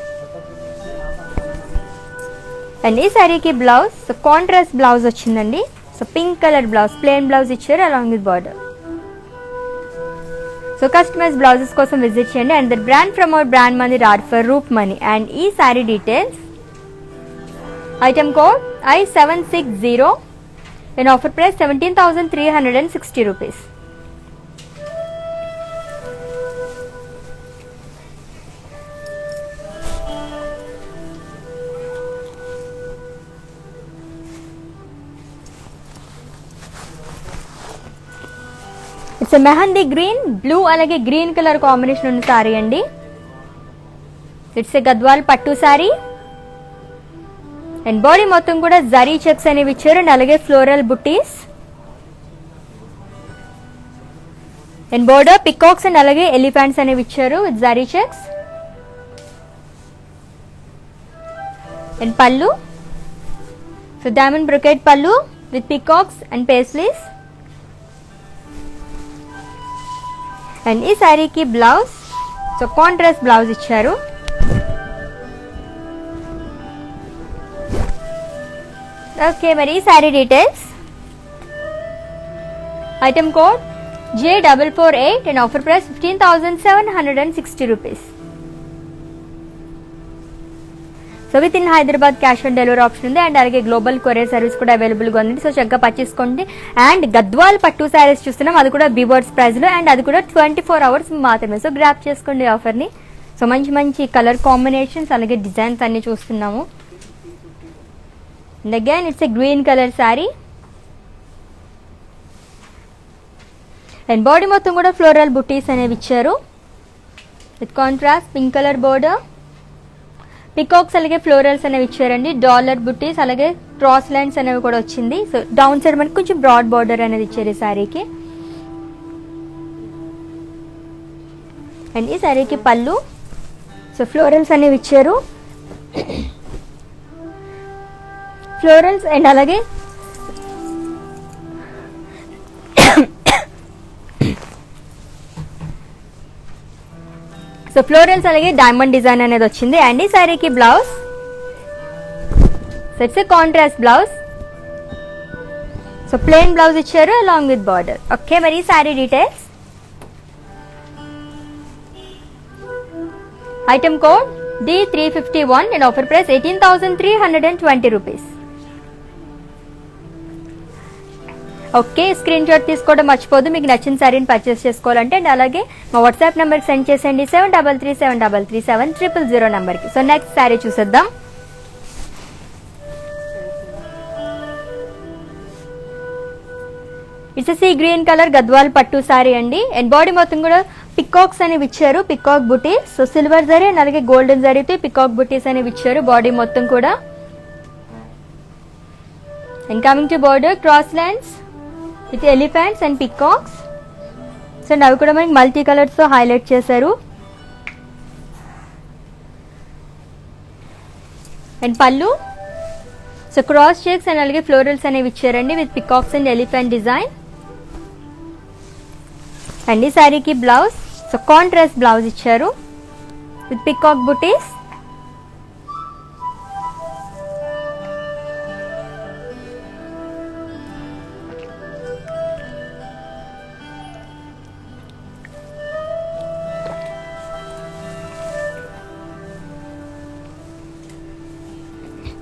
అండ్ ఈ శారీకి బ్లౌజ్, సో కాంట్రాస్ట్ బ్లౌజ్ వచ్చిందండి. So pink colour blouse, plain blouse ఇచ్చారు along with border. So customise blouses కోసం visit చేయండి. And the brand from our brand Mandir are for roof money. And ఈ sari details. Item code I760 in offer price 17,360 rupees. It's mehndi green, blue అలాగే green colour combination ఉన్న శారీ అండి. It's a Gadwal పట్టు sari. And body మొత్తం కూడా zari checks అనేవి ఇచ్చారు అండ్ అలాగే floral buttis. And border peacocks and అలాగే ఎలిఫెంట్స్ అనేవి ఇచ్చారు with zari checks. And pallu, so diamond brocade pallu with peacocks and paisleys. And ఈ శారీకి బ్లౌజ్, సో కాంట్రాస్ట్ బ్లౌజ్ ఇచ్చారు. ఓకే, మరి ఈ sari details. Item code J448 and offer price 15,760 rupees. So within Hyderabad cash on delivery option ఉంది and అలాగే global courier service కూడా అవైలబుల్గా ఉంది. సో చక్కగా పర్చేస్ చేసుకోండి. అండ్ గద్వాల్ పట్టు శారీస్ చూస్తున్నాం, అది కూడా బీవర్డ్స్ ప్రైస్లో అండ్ అది కూడా 24 hours మాత్రమే. సో గ్రాప్ చేసుకోండి ఆఫర్ని. సో మంచి మంచి కలర్ కాంబినేషన్స్ అలాగే డిజైన్స్ అన్ని చూస్తున్నాము. And again it's a green colour sari. And body మొత్తం కూడా ఫ్లోరల్ బుటీస్ అనేవి ఇచ్చారు with contrast pink colour border. Peacocks అలాగే ఫ్లోరల్స్ అనేవి ఇచ్చారండి. డాలర్ బుటీస్ అలాగే క్రాస్ లైన్స్ అనేవి కూడా వచ్చింది. సో డౌన్ సైడ్ మనకి కొంచెం బ్రాడ్ బార్డర్ అనేది ఇచ్చారు ఈ శారీకి. అండ్ ఈ శారీకి పళ్ళు, సో ఫ్లోరల్స్ అనేవి ఇచ్చారు. ఫ్లోరల్స్ అండ్ అలాగే సో ఫ్లోరల్స్ అలాగే డైమండ్ డిజైన్ అనేది వచ్చింది. అండ్ ఈ శారీకి blouse, so it's a contrast blouse. So plain blouse ఇచ్చారు అలాంగ్ విత్ బార్డర్. ఓకే, మరి ఈ sari details. Item code D351 and offer price 18,320 rupees. Okay, screen shot తీసుకోవడం మర్చిపోదు మీకు నచ్చిన శారీని పర్చేస్ చేసుకోవాలంటే. అండ్ అలాగే మా వాట్సాప్ నెంబర్కి సెండ్ చేసేయండి 7337337000 నెంబర్కి. సో నెక్స్ట్ శారీ చూసేద్దాం. It's sea green colour Gadwal పట్టు శారీ అండి. అండ్ బాడీ మొత్తం కూడా పికాక్స్ అనేవి ఇచ్చారు, peacock buttis. So silver zari and అలాగే గోల్డెన్ జరీతో పికాక్ బుటీస్ అనేవి ఇచ్చారు బాడీ మొత్తం కూడా. And coming to border cross lines with elephants and peacocks. So అవి కూడా మనకి మల్టీ కలర్స్ తో హైలైట్ చేశారు. And pallu so cross checks and అలాగే ఫ్లోరల్స్ అనేవి ఇచ్చారండి with peacocks and elephant design. And ఈ శారీకి బ్లౌజ్ సో కాంట్రాస్ట్ బ్లౌజ్ ఇచ్చారు with peacock buttis.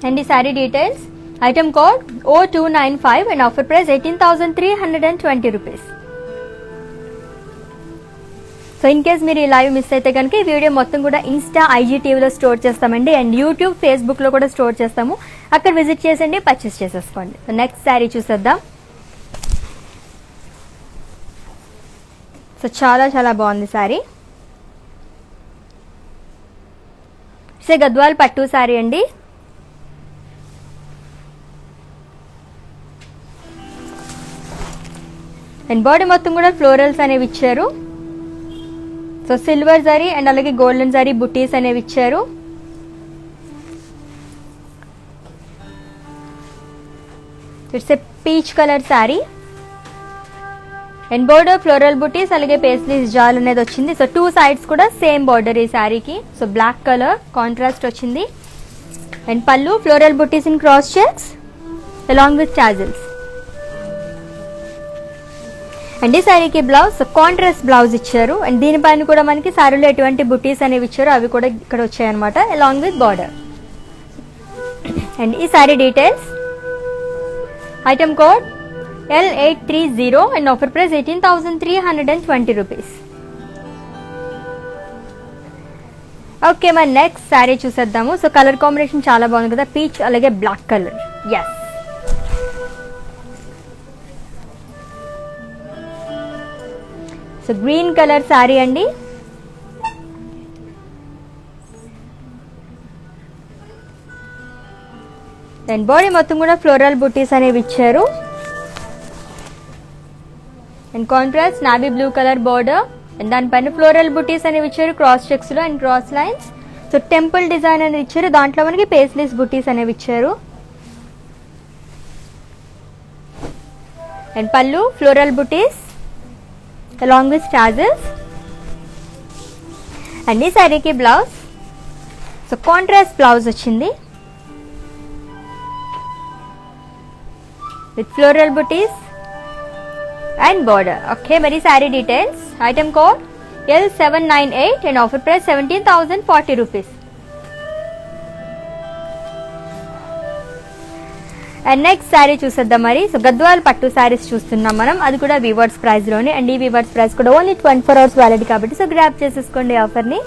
And the saree details, item code O295 and offer price 18,320 rupees. So in case మీరు ఈ live miss అయితే కనుక ఈ వీడియో మొత్తం కూడా ఇన్స్టా ఐజీటీవీలో స్టోర్ చేస్తామండి. అండ్ యూట్యూబ్ ఫేస్బుక్లో కూడా స్టోర్ చేస్తాము, అక్కడ విజిట్ చేసండి, పర్చేస్ చేసేసుకోండి. సో నెక్స్ట్ శారీ చూసేద్దాం. సో చాలా చాలా బాగుంది శారీ. సో గద్వాల్ పట్టు శారీ అండి. అండ్ బాడీ మొత్తం కూడా ఫ్లోరల్స్ అనేవి ఇచ్చారు. సో సిల్వర్ జరీ అండ్ అలాగే గోల్డెన్ జరీ బుటీస్ అనేవి ఇచ్చారు. It's a peach colour sari. And border floral బుటీస్ అలాగే పేస్లీస్ జాల్ అనేది వచ్చింది. సో టూ సైడ్స్ కూడా సేమ్ బోర్డర్ ఈ శారీకి. సో బ్లాక్ కలర్ కాంట్రాస్ట్ వచ్చింది. అండ్ పళ్ళు floral buttis in cross checks along with tassels. And ఈ శారీకి బ్లౌజ్ కాంట్రాస్ట్ బ్లౌజ్ ఇచ్చారు. అండ్ దీనిపైన కూడా మనకి శారీలో ఎటువంటి బుటీస్ అనేవి ఇచ్చారు అవి కూడా ఇక్కడ వచ్చాయి అనమాట అలాంగ్ విత్ బార్డర్. అండ్ ఈ sari details, item code L830 and offer price 18,320 rupees. Okay, మన నెక్స్ట్ శారీ చూసేద్దాము. సో కలర్ కాంబినేషన్ చాలా బాగుంది కదా, పీచ్ అలాగే black colour. Yes, so green colour sari అండి. అండ్ బాడీ మొత్తం కూడా ఫ్లోరల్ బుటీస్ అనేవి ఇచ్చారు. And contrast navy blue colour border. And దానిపైన ఫ్లోరల్ బుటీస్ అనేవి ఇచ్చారు క్రాస్ చెక్స్ లో and cross lines. So temple design అనేది ఇచ్చారు, దాంట్లో మనకి పేస్లీస్ బుటీస్ అనేవి ఇచ్చారు. అండ్ పళ్ళు floral buttis along with tassels. And ఈ శారీకి బ్లౌజ్ సో కాంట్రాస్ట్ బ్లౌజ్ వచ్చింది with floral buttis and border. Okay, మరి sari details, item code L798 and offer price 17,040 rupees. And next sari చూసేద్దాం మరి. సో గద్వాల్ పట్టు శారీస్ చూస్తున్నాం మనం, అది కూడా వీవర్స్ ప్రైస్ లోనే. అండ్ ఈ వీవర్స్ ప్రైస్ కూడా ఓన్లీ 24 hours వ్యాలిడ్ కాబట్టి సో గ్రాప్ చేసేసుకోండి ఆఫర్ ని.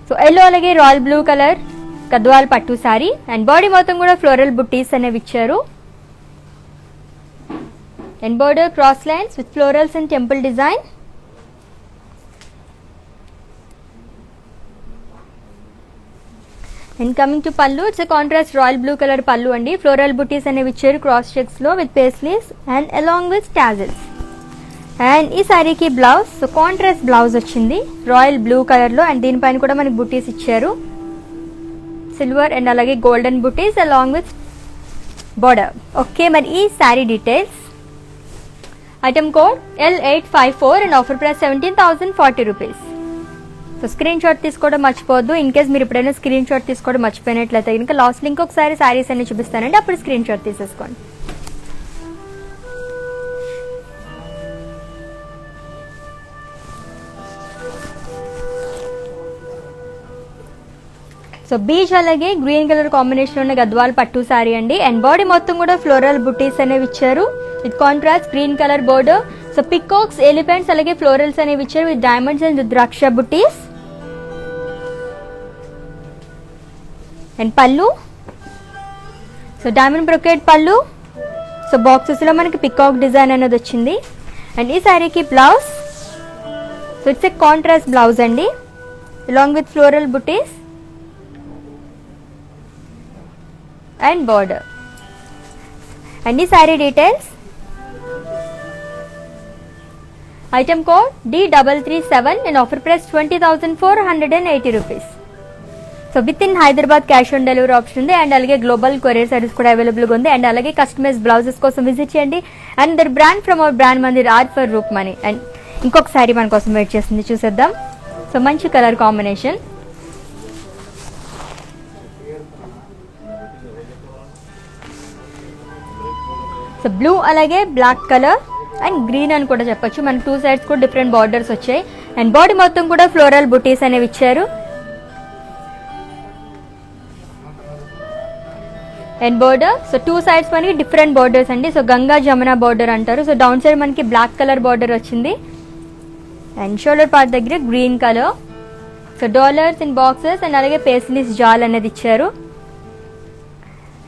సో ఎల్లో అలాగే రాయల్ బ్లూ కలర్ గద్వాల్ పట్టు శారీ. అండ్ బాడీ మొత్తం కూడా ఫ్లోరల్ బుట్టీస్ అనేవి ఇచ్చారు. And border cross lines with florals and temple design. And coming to pallu, it's contrast royal blue colour pallu అండి. ఫ్లోరల్ బుటీస్ అనేవి ఇచ్చారు క్రాస్ చెక్స్ లో with paisleys and along with tassels. And ఈ శారీకి బ్లౌజ్ సో కాంట్రాస్ట్ బ్లౌజ్ వచ్చింది royal blue colour లో. And దీనిపైన కూడా మనకి బుటీస్ ఇచ్చారు, సిల్వర్ అండ్ అలాగే golden butis along with border. Okay, మరి ఈ sari details, item code L854 and offer price 17,040 rupees. So screen shot తీసుకోవడం మర్చిపోవద్దు. ఇన్ కేస్ మీరు ఎప్పుడైనా స్క్రీన్ షాట్ తీసుకోవడం మర్చిపోయినట్లయితే ఇంకా లాస్ట్ లింక్ ఒకసారి శారీస్ అన్ని చూపిస్తానండి, అప్పుడు స్క్రీన్ షాట్ తీసేసుకోండి. సో బీచ్ అలాగే గ్రీన్ కలర్ కాంబినేషన్ ఉన్న గద్వాల్ పట్టు సారీ అండి. అండ్ బాడీ మొత్తం కూడా ఫ్లోరల్ బుటీస్ అనేవి ఇచ్చారు with contrast green colour border. So peacocks, elephants అలాగే ఫ్లోరల్స్ అనేవి ఇచ్చారు with diamonds and rudraksha butis. And pallu, so diamond brocade పళ్ళు. సో బాక్సెస్ లో మనకి పికాక్ డిజైన్ అనేది వచ్చింది. అండ్ ఈ శారీకి blouse, so it's a contrast blouse అండి along with floral booties and border. And the saree details, item code D337 and offer price 20,480 rupees. So within Hyderabad cash on delivery option ఉంది. And అలాగే global courier service కూడా అవైలబుల్గా ఉంది. And అలాగే customise blouses కోసం visit చేయండి. And the brand from our brand Mandir are for roof money. And ఇంకొక శారీ మన కోసం వెయిట్ చేస్తుంది, చూసేద్దాం. సో మంచి కలర్ కాంబినేషన్, సో బ్లూ అలాగే బ్లాక్ కలర్ అండ్ గ్రీన్ అని కూడా చెప్పొచ్చు. మనకి టూ సైడ్స్ కూడా డిఫరెంట్ బార్డర్స్ వచ్చాయి. అండ్ బాడీ మొత్తం కూడా ఫ్లోరల్ బుటీస్ అనేవి ఇచ్చారు. And border, so two sides మనకి డిఫరెంట్ బార్డర్స్ అండి. సో గంగా జమున బార్డర్ అంటారు. సో డౌన్ సైడ్ మనకి బ్లాక్ కలర్ బార్డర్ వచ్చింది. అండ్ షోల్డర్ పార్ట్ దగ్గర green colour. So dollars in boxes and అలాగే పేస్లీస్ జాల్ అనేది ఇచ్చారు.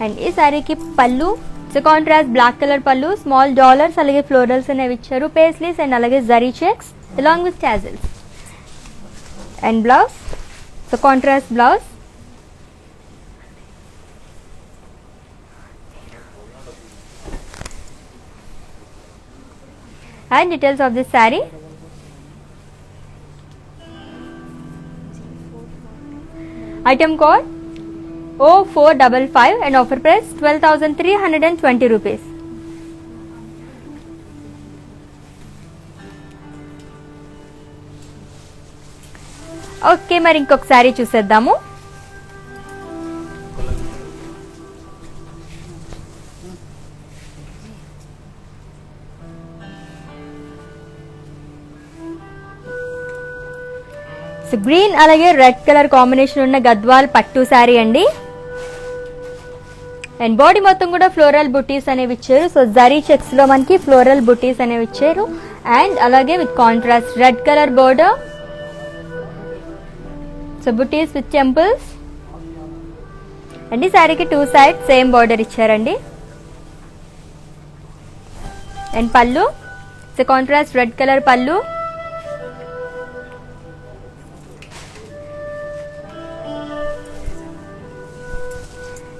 అండ్ ఈ శారీకి pallu, so contrast black colour పళ్ళు, స్మాల్ డాలర్స్ అలాగే ఫ్లోరల్స్ అనేవి ఇచ్చారు, పేస్లీస్ అండ్ అలాగే zari checks along with tassels. And blouse, so contrast blouse. And details of this saree, item code O455 and offer price 12,320 rupees. Okay, మరి ఇంకొక శారీ చూసేద్దాము. Green అలాగే red colour combination ఉన్న గద్వాల్ పట్టు శారీ అండి. అండ్ బాడీ మొత్తం కూడా ఫ్లోరల్ బుటీస్ అనేవి ఇచ్చారు. సో జరీ చెక్స్ లో మనకి ఫ్లోరల్ బుటీస్ అనేవి ఇచ్చారు. అండ్ అలాగే with contrast red colour border. So butis with temples. And ఈ శారీకి టూ సైడ్ సేమ్ బోర్డర్ ఇచ్చారండి. And pallu, so contrast red colour pallu.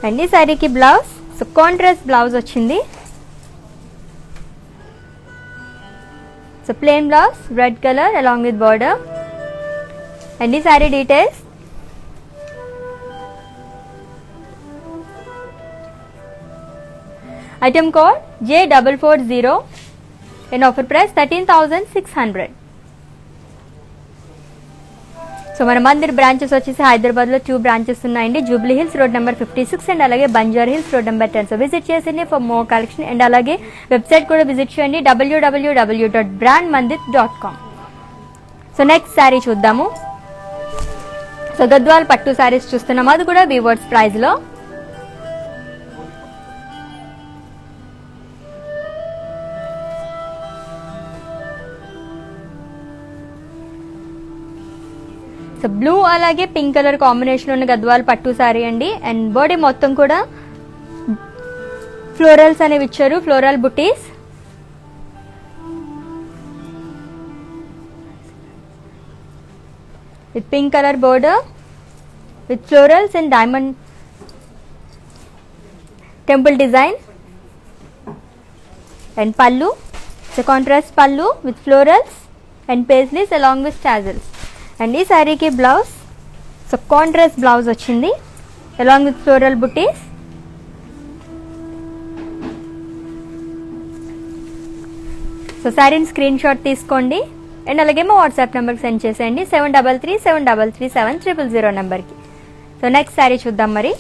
And ఈ శారీకి బ్లౌజ్, సో కాంట్రాస్ట్ బ్లౌజ్ వచ్చింది. So plain blouse red colour along with border. And ఈ sari details, item code J440 and offer price 13,600. So మన Mandir branches వచ్చేసి హైదరాబాద్ లో 2 branches ఉన్నాయండి. Jubilee Hills road number 56 and అలాగే Banjara Hills road number 10. So visit చేసింది ఫర్ మోర్ కలెక్షన్. అండ్ అలాగే website కూడా visit చేయండి www.brandmandit.com. సో నెక్స్ట్ శారీ చూద్దాము. సో గద్వాల్ పట్టు శారీస్ చూస్తున్నాం, అది కూడా వీవర్స్ ప్రైస్ లో. సో బ్లూ అలాగే పింక్ కలర్ కాంబినేషన్ ఉన్న గద్వాల్ పట్టు సారీ అండి. అండ్ బాడీ మొత్తం కూడా ఫ్లోరల్స్ అనేవి ఇచ్చారు, floral buttis. With pink colour border with florals and diamond temple design. And pallu, so contrast పళ్ళు with florals and paisleys along with tassels. And ఈ శారీకి బ్లౌజ్, సో కాంట్రాస్ట్ బ్లౌజ్ వచ్చింది along with floral buttis. So శారీని screen shot తీసుకోండి and అలాగే మా WhatsApp నెంబర్కి send చేసేయండి 7337337000 నెంబర్కి. సో నెక్స్ట్ శారీ చూద్దాం మరి.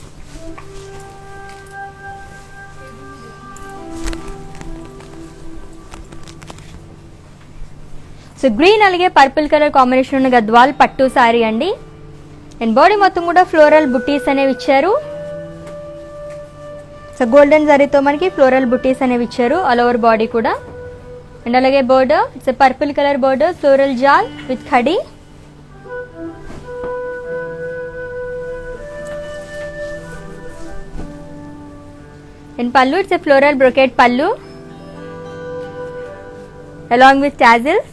సో గ్రీన్ అలాగే పర్పుల్ కలర్ కాంబినేషన్ ఉన్న గద్వాల్ పట్టు సారీ అండి. అండ్ బాడీ మొత్తం కూడా ఫ్లోరల్ బుట్టీస్ అనేవి ఇచ్చారు. సో గోల్డెన్ జరీతో మనకి ఫ్లోరల్ బుట్టీస్ అనేవి ఇచ్చారు ఆల్ ఓవర్ బాడీ కూడా. అండ్ అలాగే border, it's purple colour border, floral jaal with ఖడీ. And pallu, it's floral brocade pallu along with tassels.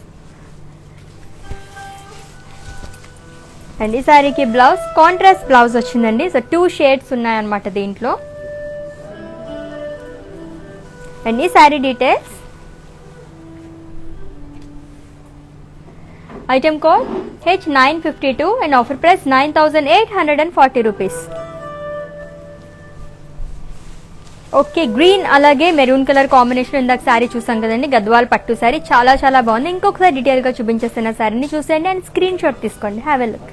And ఈ సారీకి బ్లౌజ్ కాంట్రాస్ట్ బ్లౌజ్ వచ్చిందండి. సో 2 షేడ్స్ ఉన్నాయన్నమాట దీంట్లో. అండ్ ఈ sari details, item code H952 and offer price 9840 rupees. Okay, green అలాగే maroon colour combination ఇందాక శారీ చూసాం కదండి, గద్వాల్ పట్టు శారీ చాలా చాలా బాగుంది. ఇంకొకసారి డీటెయిల్ గా చూపించేస్తున్న శారీని చూసేయండి అండ్ స్క్రీన్ షాట్ తీసుకోండి. Have a look.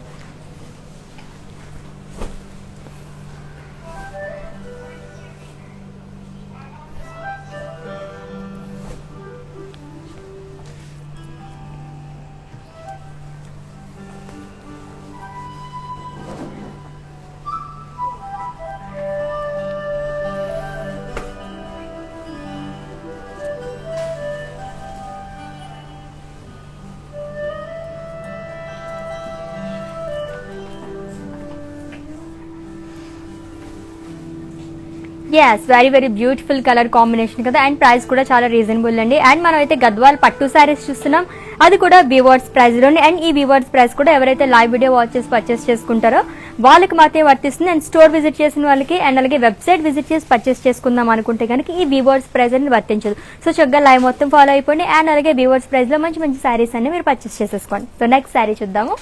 Yes, very very beautiful colour combination కదా. అండ్ ప్రైస్ కూడా చాలా రీజనబుల్ అండి. అండ్ మనం అయితే గద్వాల్ పట్టు శారీస్ చూస్తున్నాం, అది కూడా వీవర్స్ ప్రైస్ లోనే. అండ్ ఈ వీవర్స్ ప్రైస్ కూడా ఎవరైతే లైవ్ వీడియో వాచ్ చేసి పర్చేస్ చేసుకుంటారో వాళ్ళకి మాత్రమే వర్తిస్తుంది. అండ్ స్టోర్ విజిట్ చేసిన వాళ్ళకి అండ్ అలాగే వెబ్సైట్ విజిట్ చేసి పర్చేస్ చేసుకుందాం అనుకుంటే కనుక ఈ వీవర్స్ ప్రైస్ అనేది వర్తించదు. సో చక్కగా లైవ్ మొత్తం ఫాలో అయిపోండి. అండ్ అలాగే వీవర్స్ ప్రైస్ లో మంచి మంచి శారీస్ అన్ని మీరు పర్చేస్ చేసేసుకోండి. సో నెక్స్ట్ శారీ చూద్దాము.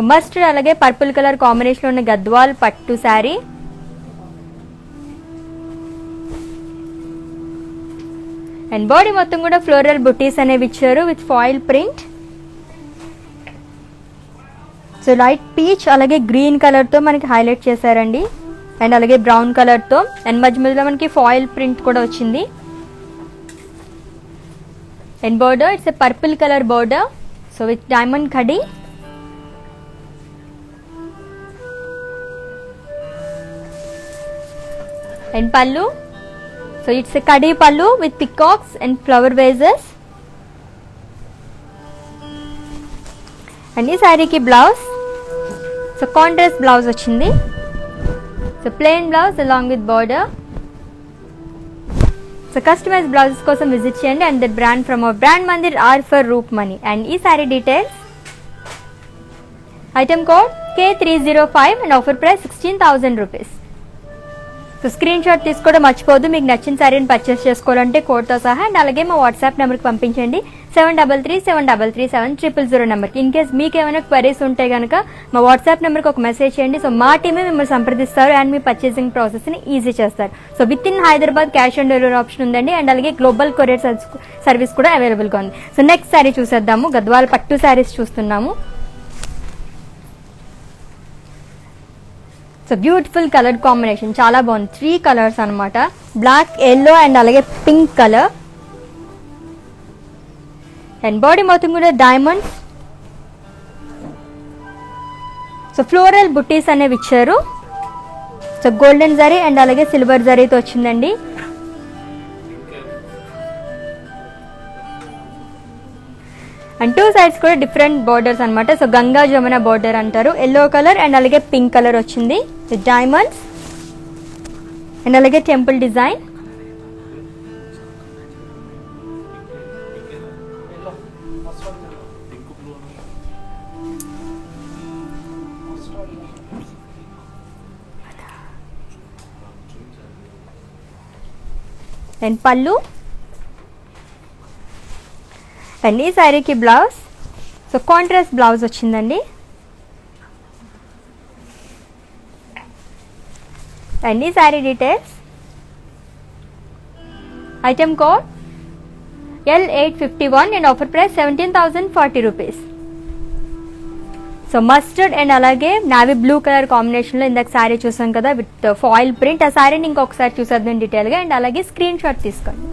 మస్టర్డ్ అలాగే పర్పుల్ కలర్ కాంబినేషన్ ఉన్న గద్వాల్ పట్టు శారీ. అండ్ బాడీ మొత్తం కూడా ఫ్లోరల్ బుట్టీస్ అనేవి ఇచ్చారు with foil print. So light peach అలాగే గ్రీన్ కలర్ తో మనకి హైలైట్ చేశారండి. అండ్ అలాగే బ్రౌన్ కలర్ తో అండ్ మధ్య మధ్యలో మనకి ఫాయిల్ ప్రింట్ కూడా వచ్చింది. And border, it's a purple colour border so with diamond khadi. And pallu, so it's a kadi pallu with peacocks and flower vases. And this saree ki blouse, so contrast blouse vachindi, so plain blouse along with border. So customized blouses kosam visit cheyandi and that brand from our brand mandir are for Roop Money. And ee saree details, item code K305 and offer price 16,000 rupees. So screen shot తీసుకోవడం మర్చిపోద్దు. మీకు నచ్చిన శారీని purchase చేసుకోవాలంటే కోడ్తో సహా. And అలాగే మా వాట్సాప్ నెంబర్కి పంపించండి 7337337000 నెంబర్కి. ఇన్ కేస్ మీకు ఏమైనా క్వరీస్ ఉంటే కనుక మా వాట్సాప్ నెంబర్కి ఒక మెసేజ్ చేయండి. సో మా టీమే మిమ్మల్ని సంప్రదిస్తారు అండ్ మీ పర్చేసింగ్ ప్రాసెస్ని ఈజీ చేస్తారు. So within Hyderabad cash on delivery option ఉందండి. అండ్ అలాగే గ్లోబల్ కొరియర్ సర్వీస్ కూడా అవైలబుల్గా ఉంది. సో నెక్స్ట్ శారీ చూసేద్దాము. గద్వాల్ పట్టు శారీస్ చూస్తున్నాము. సో బ్యూటిఫుల్ కలర్ కాంబినేషన్ చాలా బాగుంది. 3 కలర్స్ అనమాట, బ్లాక్, ఎల్లో అండ్ అలాగే పింక్ కలర్. అండ్ బాడీ మొత్తం కూడా డైమండ్స్, సో ఫ్లోరల్ బుట్టీస్ అనేవి ఇచ్చారు. సో గోల్డెన్ జరీ అండ్ అలాగే సిల్వర్ జరీతో వచ్చిందండి. అండ్ 2 సైడ్స్ కూడా డిఫరెంట్ బోర్డర్స్ అనమాట. సో గంగా జమున బోర్డర్ అంటారు. ఎల్లో కలర్ అండ్ అలాగే పింక్ కలర్ వచ్చింది విత్ డైమండ్స్ అండ్ అలాగే టెంపుల్ డిజైన్. అండ్ పళ్ళు అండ్ ఈ శారీకి బ్లౌజ్, సో కాంట్రాస్ట్ బ్లౌజ్ వచ్చిందండి. అండ్ ఈ sari details, item code L851 and offer price 17,040 rupees. So mustard and అలాగే నావీ బ్లూ కలర్ కాంబినేషన్లో ఇందాక శారీ చూసాం కదా విత్ ఫాయిల్ ప్రింట్. ఆ శారీని ఇంకొకసారి చూసేద్దాం డీటెయిల్గా. అండ్ అలాగే స్క్రీన్ షాట్ తీసుకోండి.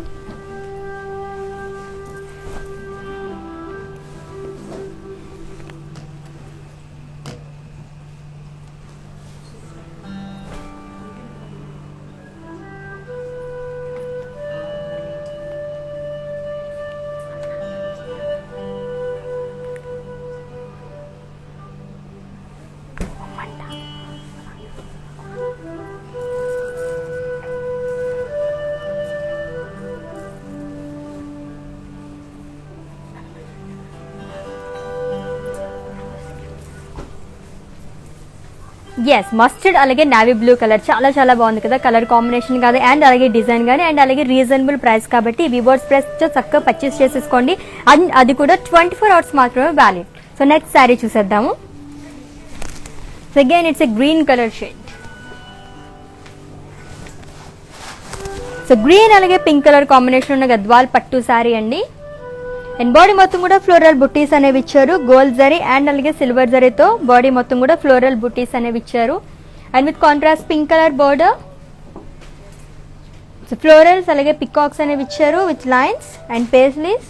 ఎస్ మస్టర్డ్ అలాగే నావీ బ్లూ కలర్ చాలా చాలా బాగుంది కదా కలర్ కాంబినేషన్ కాదు అండ్ అలాగే డిజైన్ కానీ అండ్ అలాగే రీజనబుల్ ప్రైస్ కాబట్టి వివర్స్ ప్రైస్ చక్కగా పర్చేస్ చేసేసుకోండి అండ్ అది కూడా 24 hours మాత్రమే వ్యాలిడ్. సో నెక్స్ట్ శారీ చూసేద్దాము. So again it's a green colour shade. So green అలాగే పింక్ కలర్ కాంబినేషన్ ఉన్న గద్వాల్ పట్టు శారీ అండి. అండ్ బాడీ మొత్తం కూడా ఫ్లోరల్ బుట్టీస్ అనేవి ఇచ్చారు. గోల్డ్ జరీ అండ్ అలాగే సిల్వర్ జరీతో బాడీ మొత్తం కూడా ఫ్లోరల్ బుట్టీస్ అనేవి ఇచ్చారు. And with contrast pink colour border. So florals అలాగే పికాక్స్ అనేవి ఇచ్చారు with lines and paisleys.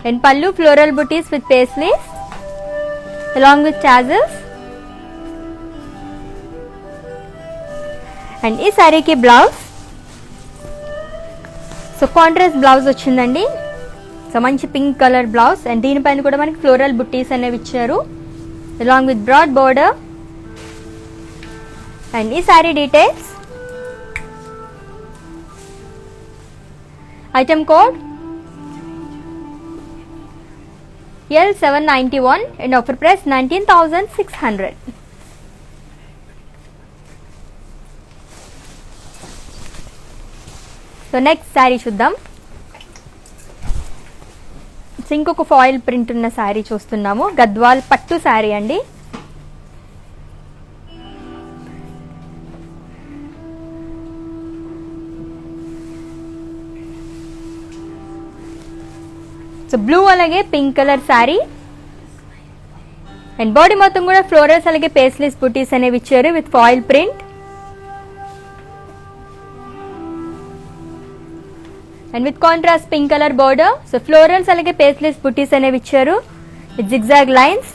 And pallu floral buttis with paisleys along with tassels. And ఈ శారీకి బ్లౌజ్ సో కాంట్రాస్ట్ బ్లౌజ్ వచ్చిందండి. సో మంచి పింక్ కలర్ బ్లౌజ్ అండ్ దీనిపైన కూడా మనకి ఫ్లోరల్ బుట్టీస్ అనేవి ఇచ్చారు along with broad border. And ఈ sari details item code L791 and offer price 19,600. So next sari చూద్దాం. ఇంకొక ఫాయిల్ ప్రింట్ ఉన్న శారీ చూస్తున్నాము. గద్వాల్ పట్టు శారీ అండి. సో బ్లూ అలాగే pink colour sari and body మొత్తం కూడా ఫ్లోరల్స్ అలాగే పేస్లీస్ బుటీస్ అనేవి ఇచ్చారు with foil print. And with contrast pink colour border. So florals అలాగే పేస్లీస్ బుటీస్ అనేవి ఇచ్చారు with zigzag lines.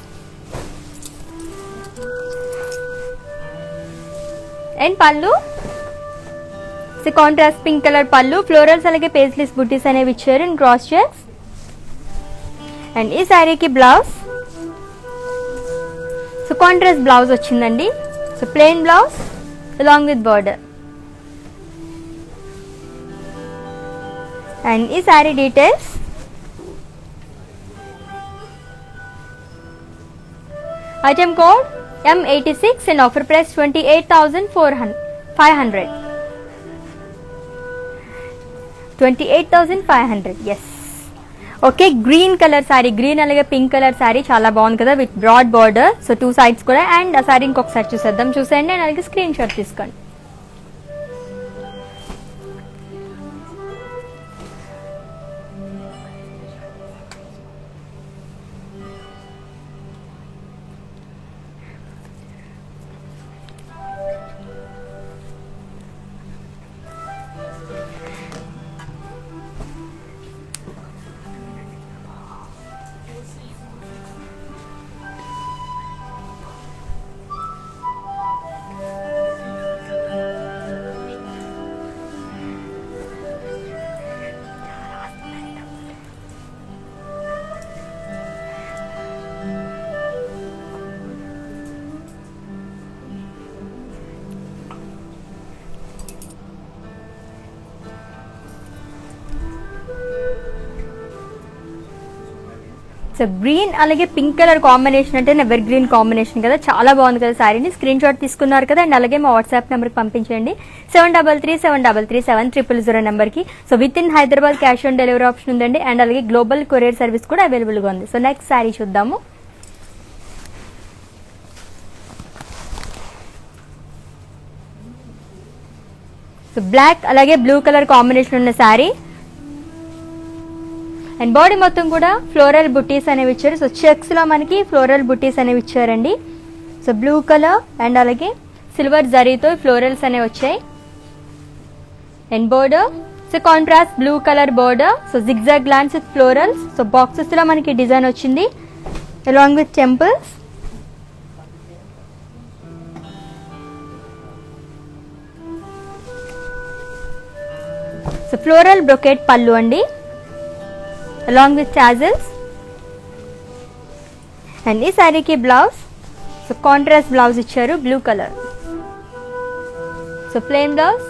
And pallu so contrast pink colour pallu florals అలాగే పేస్లీస్ బుటీస్ అనేవి ఇచ్చారు ఇన్ క్రాస్ చెక్స్. అండ్ ఈ శారీకి బ్లౌజ్ సో కాంట్రాస్ట్ బ్లౌజ్ వచ్చిందండి. So plain blouse along with border. And ఈ sari details item code M86 and offer price 28,500. 28,500 yes. Okay green colour sari green అలాగే pink colour sari చాలా బాగుంది కదా with broad border. So 2 sides కూడా and ఆ శారీ ఇంకొకసారి చూసేద్దాం. చూసేయండి అండ్ అలాగే స్క్రీన్ షాట్ తీసుకోండి. సో గ్రీన్ అలాగే పింక్ కలర్ కాంబినేషన్ అంటే ఎవర్ గ్రీన్ కాంబినేషన్ కదా చాలా బాగుంది కదా శారీని. స్క్రీన్ షాట్ తీసుకున్నారు కదా అండ్ అలాగే మా వాట్సాప్ నెంబర్కి పంపించండి 7337337000 నెంబర్కి. So within Hyderabad cash on delivery option ఉందండి అండ్ అలాగే గ్లోబల్ కొరియర్ సర్వీస్ కూడా అవైలబుల్గా ఉంది. సో నెక్స్ట్ శారీ చూద్దాము. సో బ్లాక్ అలాగే బ్లూ కలర్ కాంబినేషన్ ఉన్న శారీ అండ్ బాడీ మొత్తం కూడా ఫ్లోరల్ బుట్టీస్ అనేవి ఇచ్చారు. సో చెక్స్ లో మనకి ఫ్లోరల్ బుట్టీస్ అనేవి ఇచ్చారండి. సో బ్లూ కలర్ అండ్ అలాగే సిల్వర్ జరీతో ఫ్లోరల్స్ అనేవి వచ్చాయి. And border so contrast blue colour border. So zigzag glance with florals. So boxes లో మనకి డిజైన్ వచ్చింది along with temples. So floral brocade pallu అండి along with tassels. and ఈ శారీకి బ్లౌజ్ సో కాంట్రాస్ట్ బ్లౌజ్ ఇచ్చారు blue colour. So plain blouse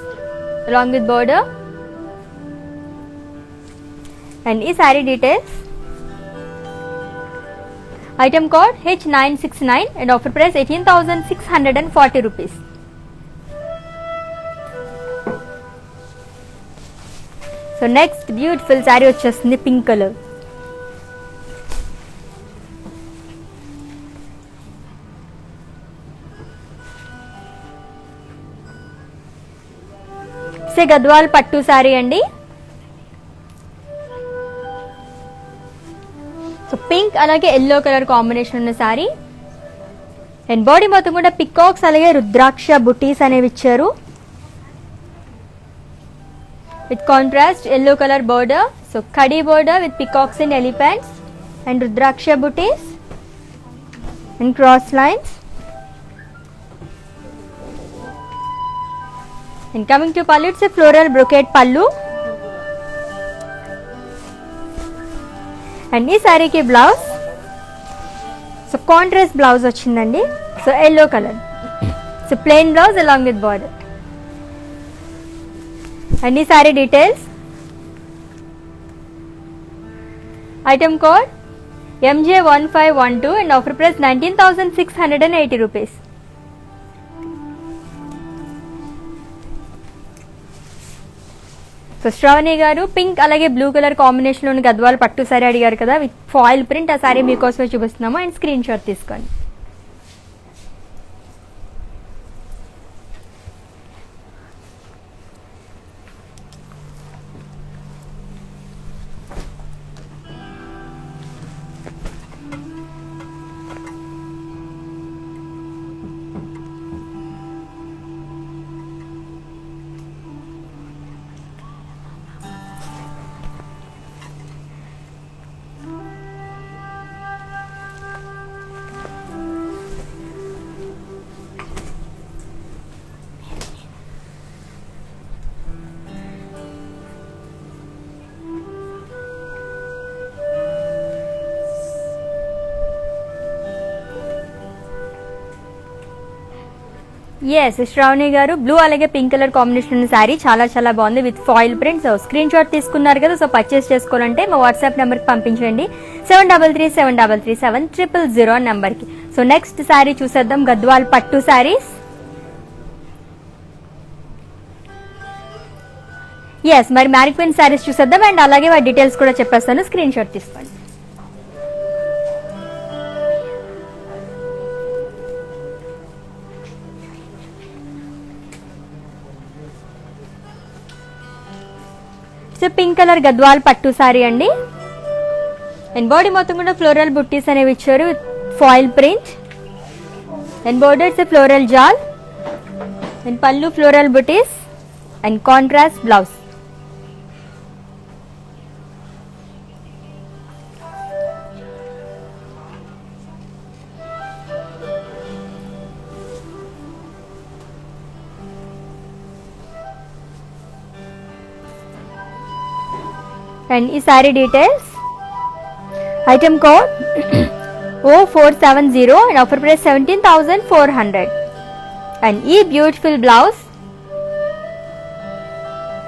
along with border. And ఈ sari details, item code H969 and offer price 18,640 rupees. So next beautiful sari వచ్చేస్తుంది pink colour. Gadwal పట్టు శారీ అండి. So pink అలాగే yellow colour combination ఉన్న sari. And body మొత్తం కూడా peacocks అలాగే రుద్రాక్ష బుటీస్ అనేవి ఇచ్చారు with contrast yellow colour border. So కడీ border with peacocks and elephants and rudraksha butis and cross lines. And coming to pallu, it's a floral brocade pallu. And ee saree ki blouse, so contrast blouse vachindandi, so yellow color, so plain blouse along with border. And ee saree details, item code MJ1512 and offer price 19,680 rupees. So Shravani గారు pink అలాగే blue colour combination లోని గద్వాల్ పట్టు sorry అడిగారు కదా with foil print. ఆ sorry మీకోసమే చూపిస్తున్నాము and screen shot తీసుకోండి. ఎస్ శ్రావణి గారు బ్లూ అలాగే పింక్ కలర్ కాంబినేషన్ ఉన్న శారీ చాలా చాలా బాగుంది with foil print. So screen shot తీసుకున్నారు కదా, సో పర్చేస్ చేసుకోవాలంటే మా వాట్సాప్ నెంబర్కి పంపించండి 7337337000 నెంబర్కి. సో నెక్స్ట్ శారీ చూసేద్దాం, గద్వాల్ పట్టు శారీస్. ఎస్ మరి మ్యారిక్విన్ శారీస్ చూసేద్దాం అండ్ అలాగే వాటి డీటెయిల్స్ కూడా చెప్పేస్తాను, స్క్రీన్ షాట్ తీసుకోండి. సో పింక్ కలర్ గద్వాల్ పట్టు సారీ అండి. అండ్ బాడీ మొత్తం కూడా ఫ్లోరల్ బుట్టీస్ అనేవి ఇచ్చారు with foil print and borders floral జాల్ and pallu floral buttis and contrast blouse. And ఈ sari details, item code O470 and offer price 17,400. And ఈ బ్యూటిఫుల్ బ్లౌజ్,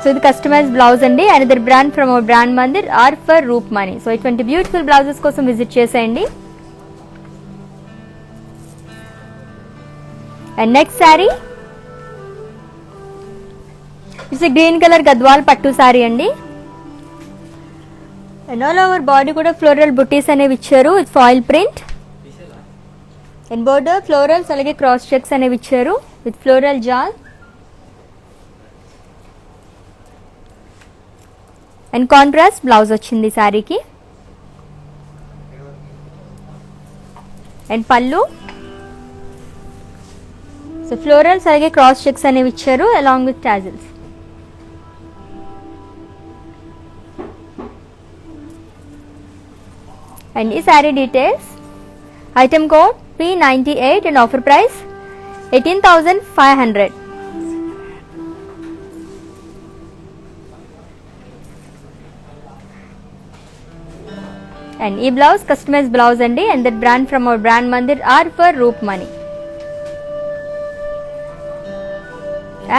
సో ఇది కస్టమైజ్ బ్లౌజ్ అండి. Another brand from our brand Mandir are for roof Mani. So ఇటువంటి beautiful blouses కోసం visit చేసేయండి. And next sari it's green colour Gadwal పట్టు శారీ అండి. And all over body కూడా floral బుటీస్ అనేవి ఇచ్చారు with foil print and border florals అలాగే క్రాస్ చెక్స్ అనేవి ఇచ్చారు విత్ ఫ్లోరల్ జాల్ అండ్ కాంట్రాస్ట్ బ్లౌజ్ వచ్చింది శారీకి. అండ్ పళ్ళు, సో ఫ్లోరల్స్ అలాగే క్రాస్ చెక్స్ అనేవి ఇచ్చారు అలాంగ్ విత్ టాజిల్స్. అండ్ ఈ sari details, item code P98 and offer price 18,500. And ఈ బ్లౌజ్ కస్టమైజ్ బ్లౌజ్ అండి. And that brand from our brand Mandir are for roof money.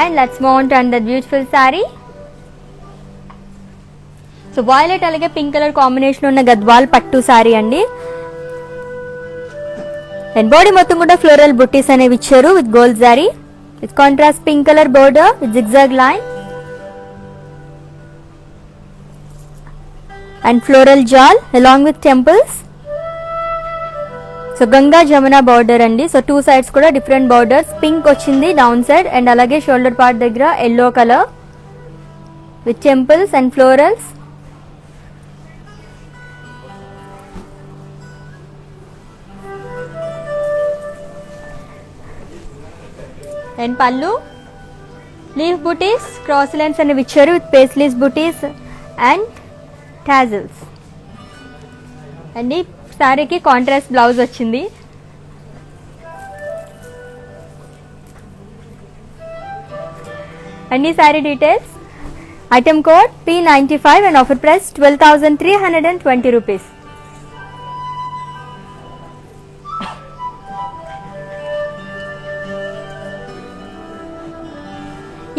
And let's move on to another beautiful saree. So violet అలాగే pink colour combination ఉన్న గద్వాల్ పట్టు sorry అండి. And body మొత్తం కూడా floral బుట్టీస్ అనేవి ఇచ్చారు with gold zari with contrast pink colour border with zigzag line and floral జాల్ along with temples. So Ganga Jamuna border అండి. సో 2 సైడ్స్ కూడా డిఫరెంట్ బార్డర్స్, పింక్ వచ్చింది డౌన్ సైడ్ అండ్ అలాగే షోల్డర్ పార్ట్ దగ్గర yellow colour with temples and florals. And pallu leaf బుటీస్, cross lines అనేవి ఇచ్చారు with paisleys buttis and tassels. And ఈ సారీకి కాంట్రాస్ట్ బ్లౌజ్ వచ్చింది. అండ్ ఈ sari details, item code P95 and offer price 12,320 rupees.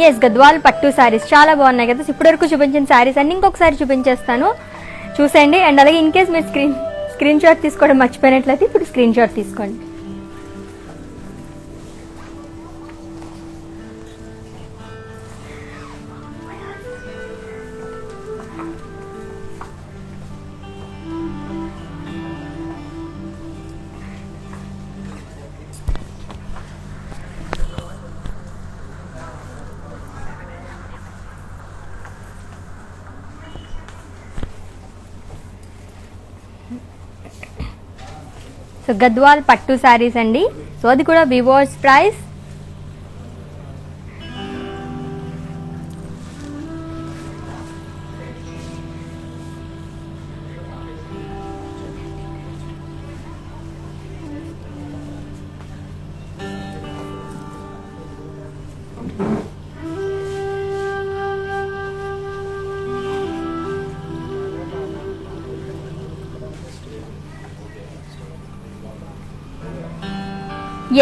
Yes, Gadwal పట్టు సారీస్ చాలా బాగున్నాయి కదా. ఇప్పటివరకు చూపించిన సారీస్ అన్ని ఇంకొకసారి చూపించేస్తాను, చూసేయండి. అండ్ అలాగే ఇన్ కేస్ మీరు స్క్రీన్ షాట్ తీసుకోవడం మర్చిపోయినట్లయితే ఇప్పుడు స్క్రీన్ షాట్ తీసుకోండి. సో గద్వాల్ పట్టు శారీస్ అండి. సో అది కూడా వివర్స్ ప్రైస్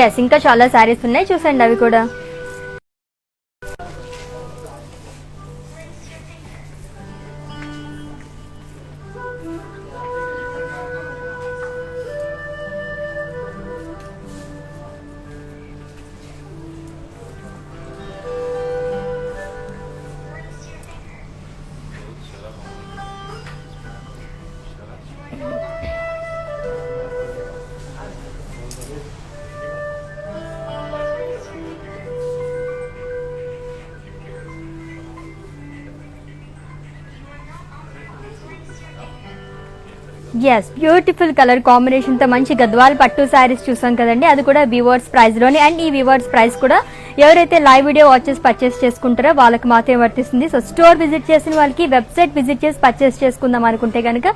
ఎస్, ఇంకా చాలా శారీస్ ఉన్నాయి, చూసండి అవి కూడా. ఎస్, బ్యూటిఫుల్ కలర్ కాంబినేషన్ తో మంచి గద్వాల్ పట్టు శారీస్ చూసాం కదండి, అది కూడా వివర్స్ ప్రైస్ లోనే. అండ్ ఈ వివర్స్ ప్రైస్ కూడా ఎవరైతే లైవ్ వీడియో వాచెస్ పర్చేస్ చేసుకుంటారో వాళ్ళకి మాత్రమే వర్తిస్తుంది. సో స్టోర్ విజిట్ చేసిన వాళ్ళకి వెబ్సైట్ విజిట్ చేసి పర్చేస్ చేసుకుందాం అనుకుంటే కనుక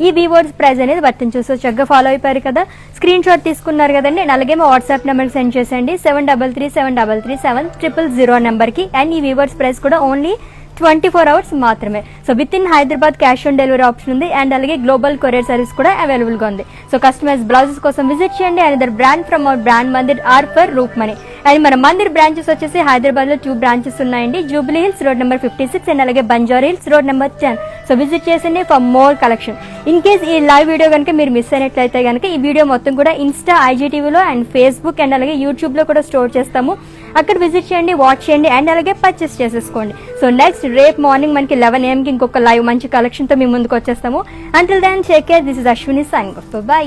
ఈ వివర్స్ ప్రైస్ అనేది వర్తించు. సో చక్కగా ఫాలో అయిపోయారు కదా, స్క్రీన్ షాట్ తీసుకున్నారు కదండి. అండ్ అలాగే మా వాట్సాప్ నెంబర్ సెండ్ చేసేయండి 7337337000 నెంబర్కి. అండ్ ఈ వివర్స్ ప్రైస్ కూడా ఓన్లీ 24 అవర్స్ మాత్రమే. So within Hyderabad cash on delivery option ఉంది. అండ్ అలాగే గ్లోబల్ కొరియర్ సర్వీస్ కూడా అవైలబుల్ గా ఉంది. సో కస్టమైజ్ బ్లౌజెస్ కోసం విజిట్ చేయండి. And brand from our brand Mandir are for roof money. And మన మందిర్ బ్రాంచెస్ వచ్చేసి హైదరాబాద్ లో 2 బ్రాంచెస్ ఉన్నాయండి, Jubilee Hills road number 56 and అలాగే Banjara Hills road number 10. So visit చేసింది for more collection. In case ఈ లైవ్ వీడియో కనుక మీరు మిస్ అయినట్లయితే కనుక ఈ వీడియో మొత్తం కూడా ఇన్స్టా, ఐజీటీవీలో అండ్ ఫేస్బుక్ అండ్ అలాగే యూట్యూబ్ లో కూడా స్టోర్ చేస్తాము. అక్కడ విజిట్ చేయండి, వాచ్ చేయండి అండ్ అలాగే పర్చేస్ చేసేసుకోండి. సో నెక్స్ట్ రేపు మార్నింగ్ మనకి 11 AM కి ఇంకొక లైవ్ మంచి కలెక్షన్ తో మీ ముందుకు వచ్చేస్తాము. Until then take care, this is Ashwini signing off. By.